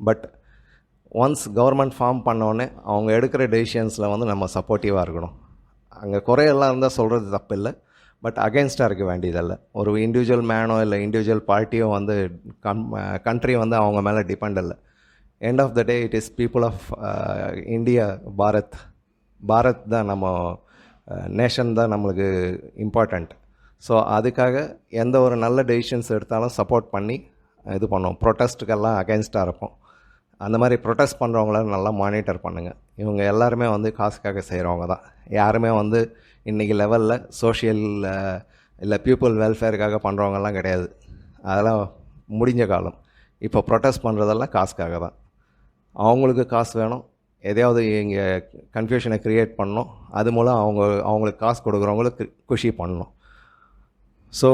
பட் ஒன்ஸ் கவர்மெண்ட் ஃபார்ம் பண்ணோடனே அவங்க எடுக்கிற டெசிஷன்ஸில் வந்து நம்ம சப்போர்ட்டிவாக இருக்கணும். அங்கே குறையெல்லாம் இருந்தால் சொல்கிறது தப்பு இல்லை, பட் அகென்ஸ்டாக இருக்க வேண்டியதில்லை. ஒரு இண்டிவிஜுவல் மேனோ இல்லை இண்டிவிஜுவல் பார்ட்டியோ வந்து கண்ட்ரி வந்து அவங்க மேலே டிபெண்ட் இல்லை. End of the day it is people of India, Bharat தான் நம்ம நேஷன் தான் நம்மளுக்கு இம்பார்ட்டண்ட். ஸோ அதுக்காக எந்த ஒரு நல்ல டெசிஷன்ஸ் எடுத்தாலும் சப்போர்ட் பண்ணி இது பண்ணுவோம். ப்ரொட்டஸ்ட்டுக்கெல்லாம் அகென்ஸ்டாக இருப்போம். அந்த மாதிரி ப்ரொட்டஸ்ட் பண்ணுறவங்கள நல்லா மானிட்டர் பண்ணுங்கள். இவங்க எல்லாருமே வந்து காசுக்காக செய்கிறவங்க தான். யாருமே வந்து இன்றைக்கி லெவலில் சோஷியல் இல்லை பீப்புள் வெல்ஃபேருக்காக பண்ணுறவங்கலாம் கிடையாது. அதெல்லாம் முடிஞ்ச காலம். இப்போ ப்ரொட்டஸ்ட் பண்ணுறதெல்லாம் காசுக்காக தான். அவங்களுக்கு காசு வேணும், எதையாவது இங்கே கன்ஃபியூஷனை க்ரியேட் பண்ணணும், அது மூலம் அவங்களுக்கு காசு கொடுக்குறவங்களுக்கு குஷி பண்ணணும். So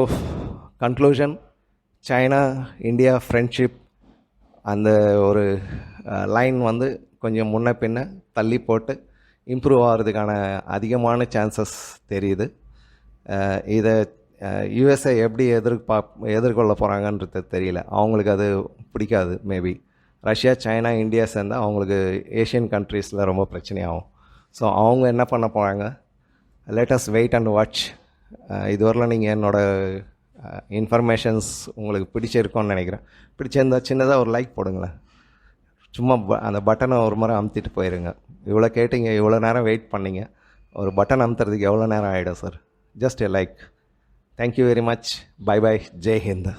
conclusion, China India friendship அந்த ஒரு லைன் வந்து கொஞ்சம் முன்ன பின்ன தள்ளி போட்டு இம்ப்ரூவ் ஆகிறதுக்கான அதிகமான சான்சஸ் தெரியுது. இதை யூஎஸ்ஏ எப்படி எதிர்கொள்ள போகிறாங்கன்றது தெரியல. அவங்களுக்கு அது பிடிக்காது. மேபி ரஷ்யா, சைனா, இந்தியா சேர்ந்தால் அவங்களுக்கு ஏஷியன் கண்ட்ரீஸில் ரொம்ப பிரச்சனையாகும். ஸோ அவங்க என்ன பண்ண போகிறாங்க, let us wait and watch. இதுவரையிலும் நீங்கள் என்னோடய இன்ஃபர்மேஷன்ஸ் உங்களுக்கு பிடிச்சிருக்கோன்னு நினைக்கிறேன். பிடிச்சிருந்தால் சின்னதாக ஒரு லைக் போடுங்களேன். சும்மா அந்த பட்டனை ஒரு முறை அமுத்திட்டு போயிடுங்க. இவ்வளோ கேட்டிங்க, இவ்வளோ நேரம் வெயிட் பண்ணிங்க, ஒரு பட்டன் அமுத்துறதுக்கு எவ்வளோ நேரம் ஆகிடும் sir? Just a like. Thank you very much. Bye bye. Jai Hind.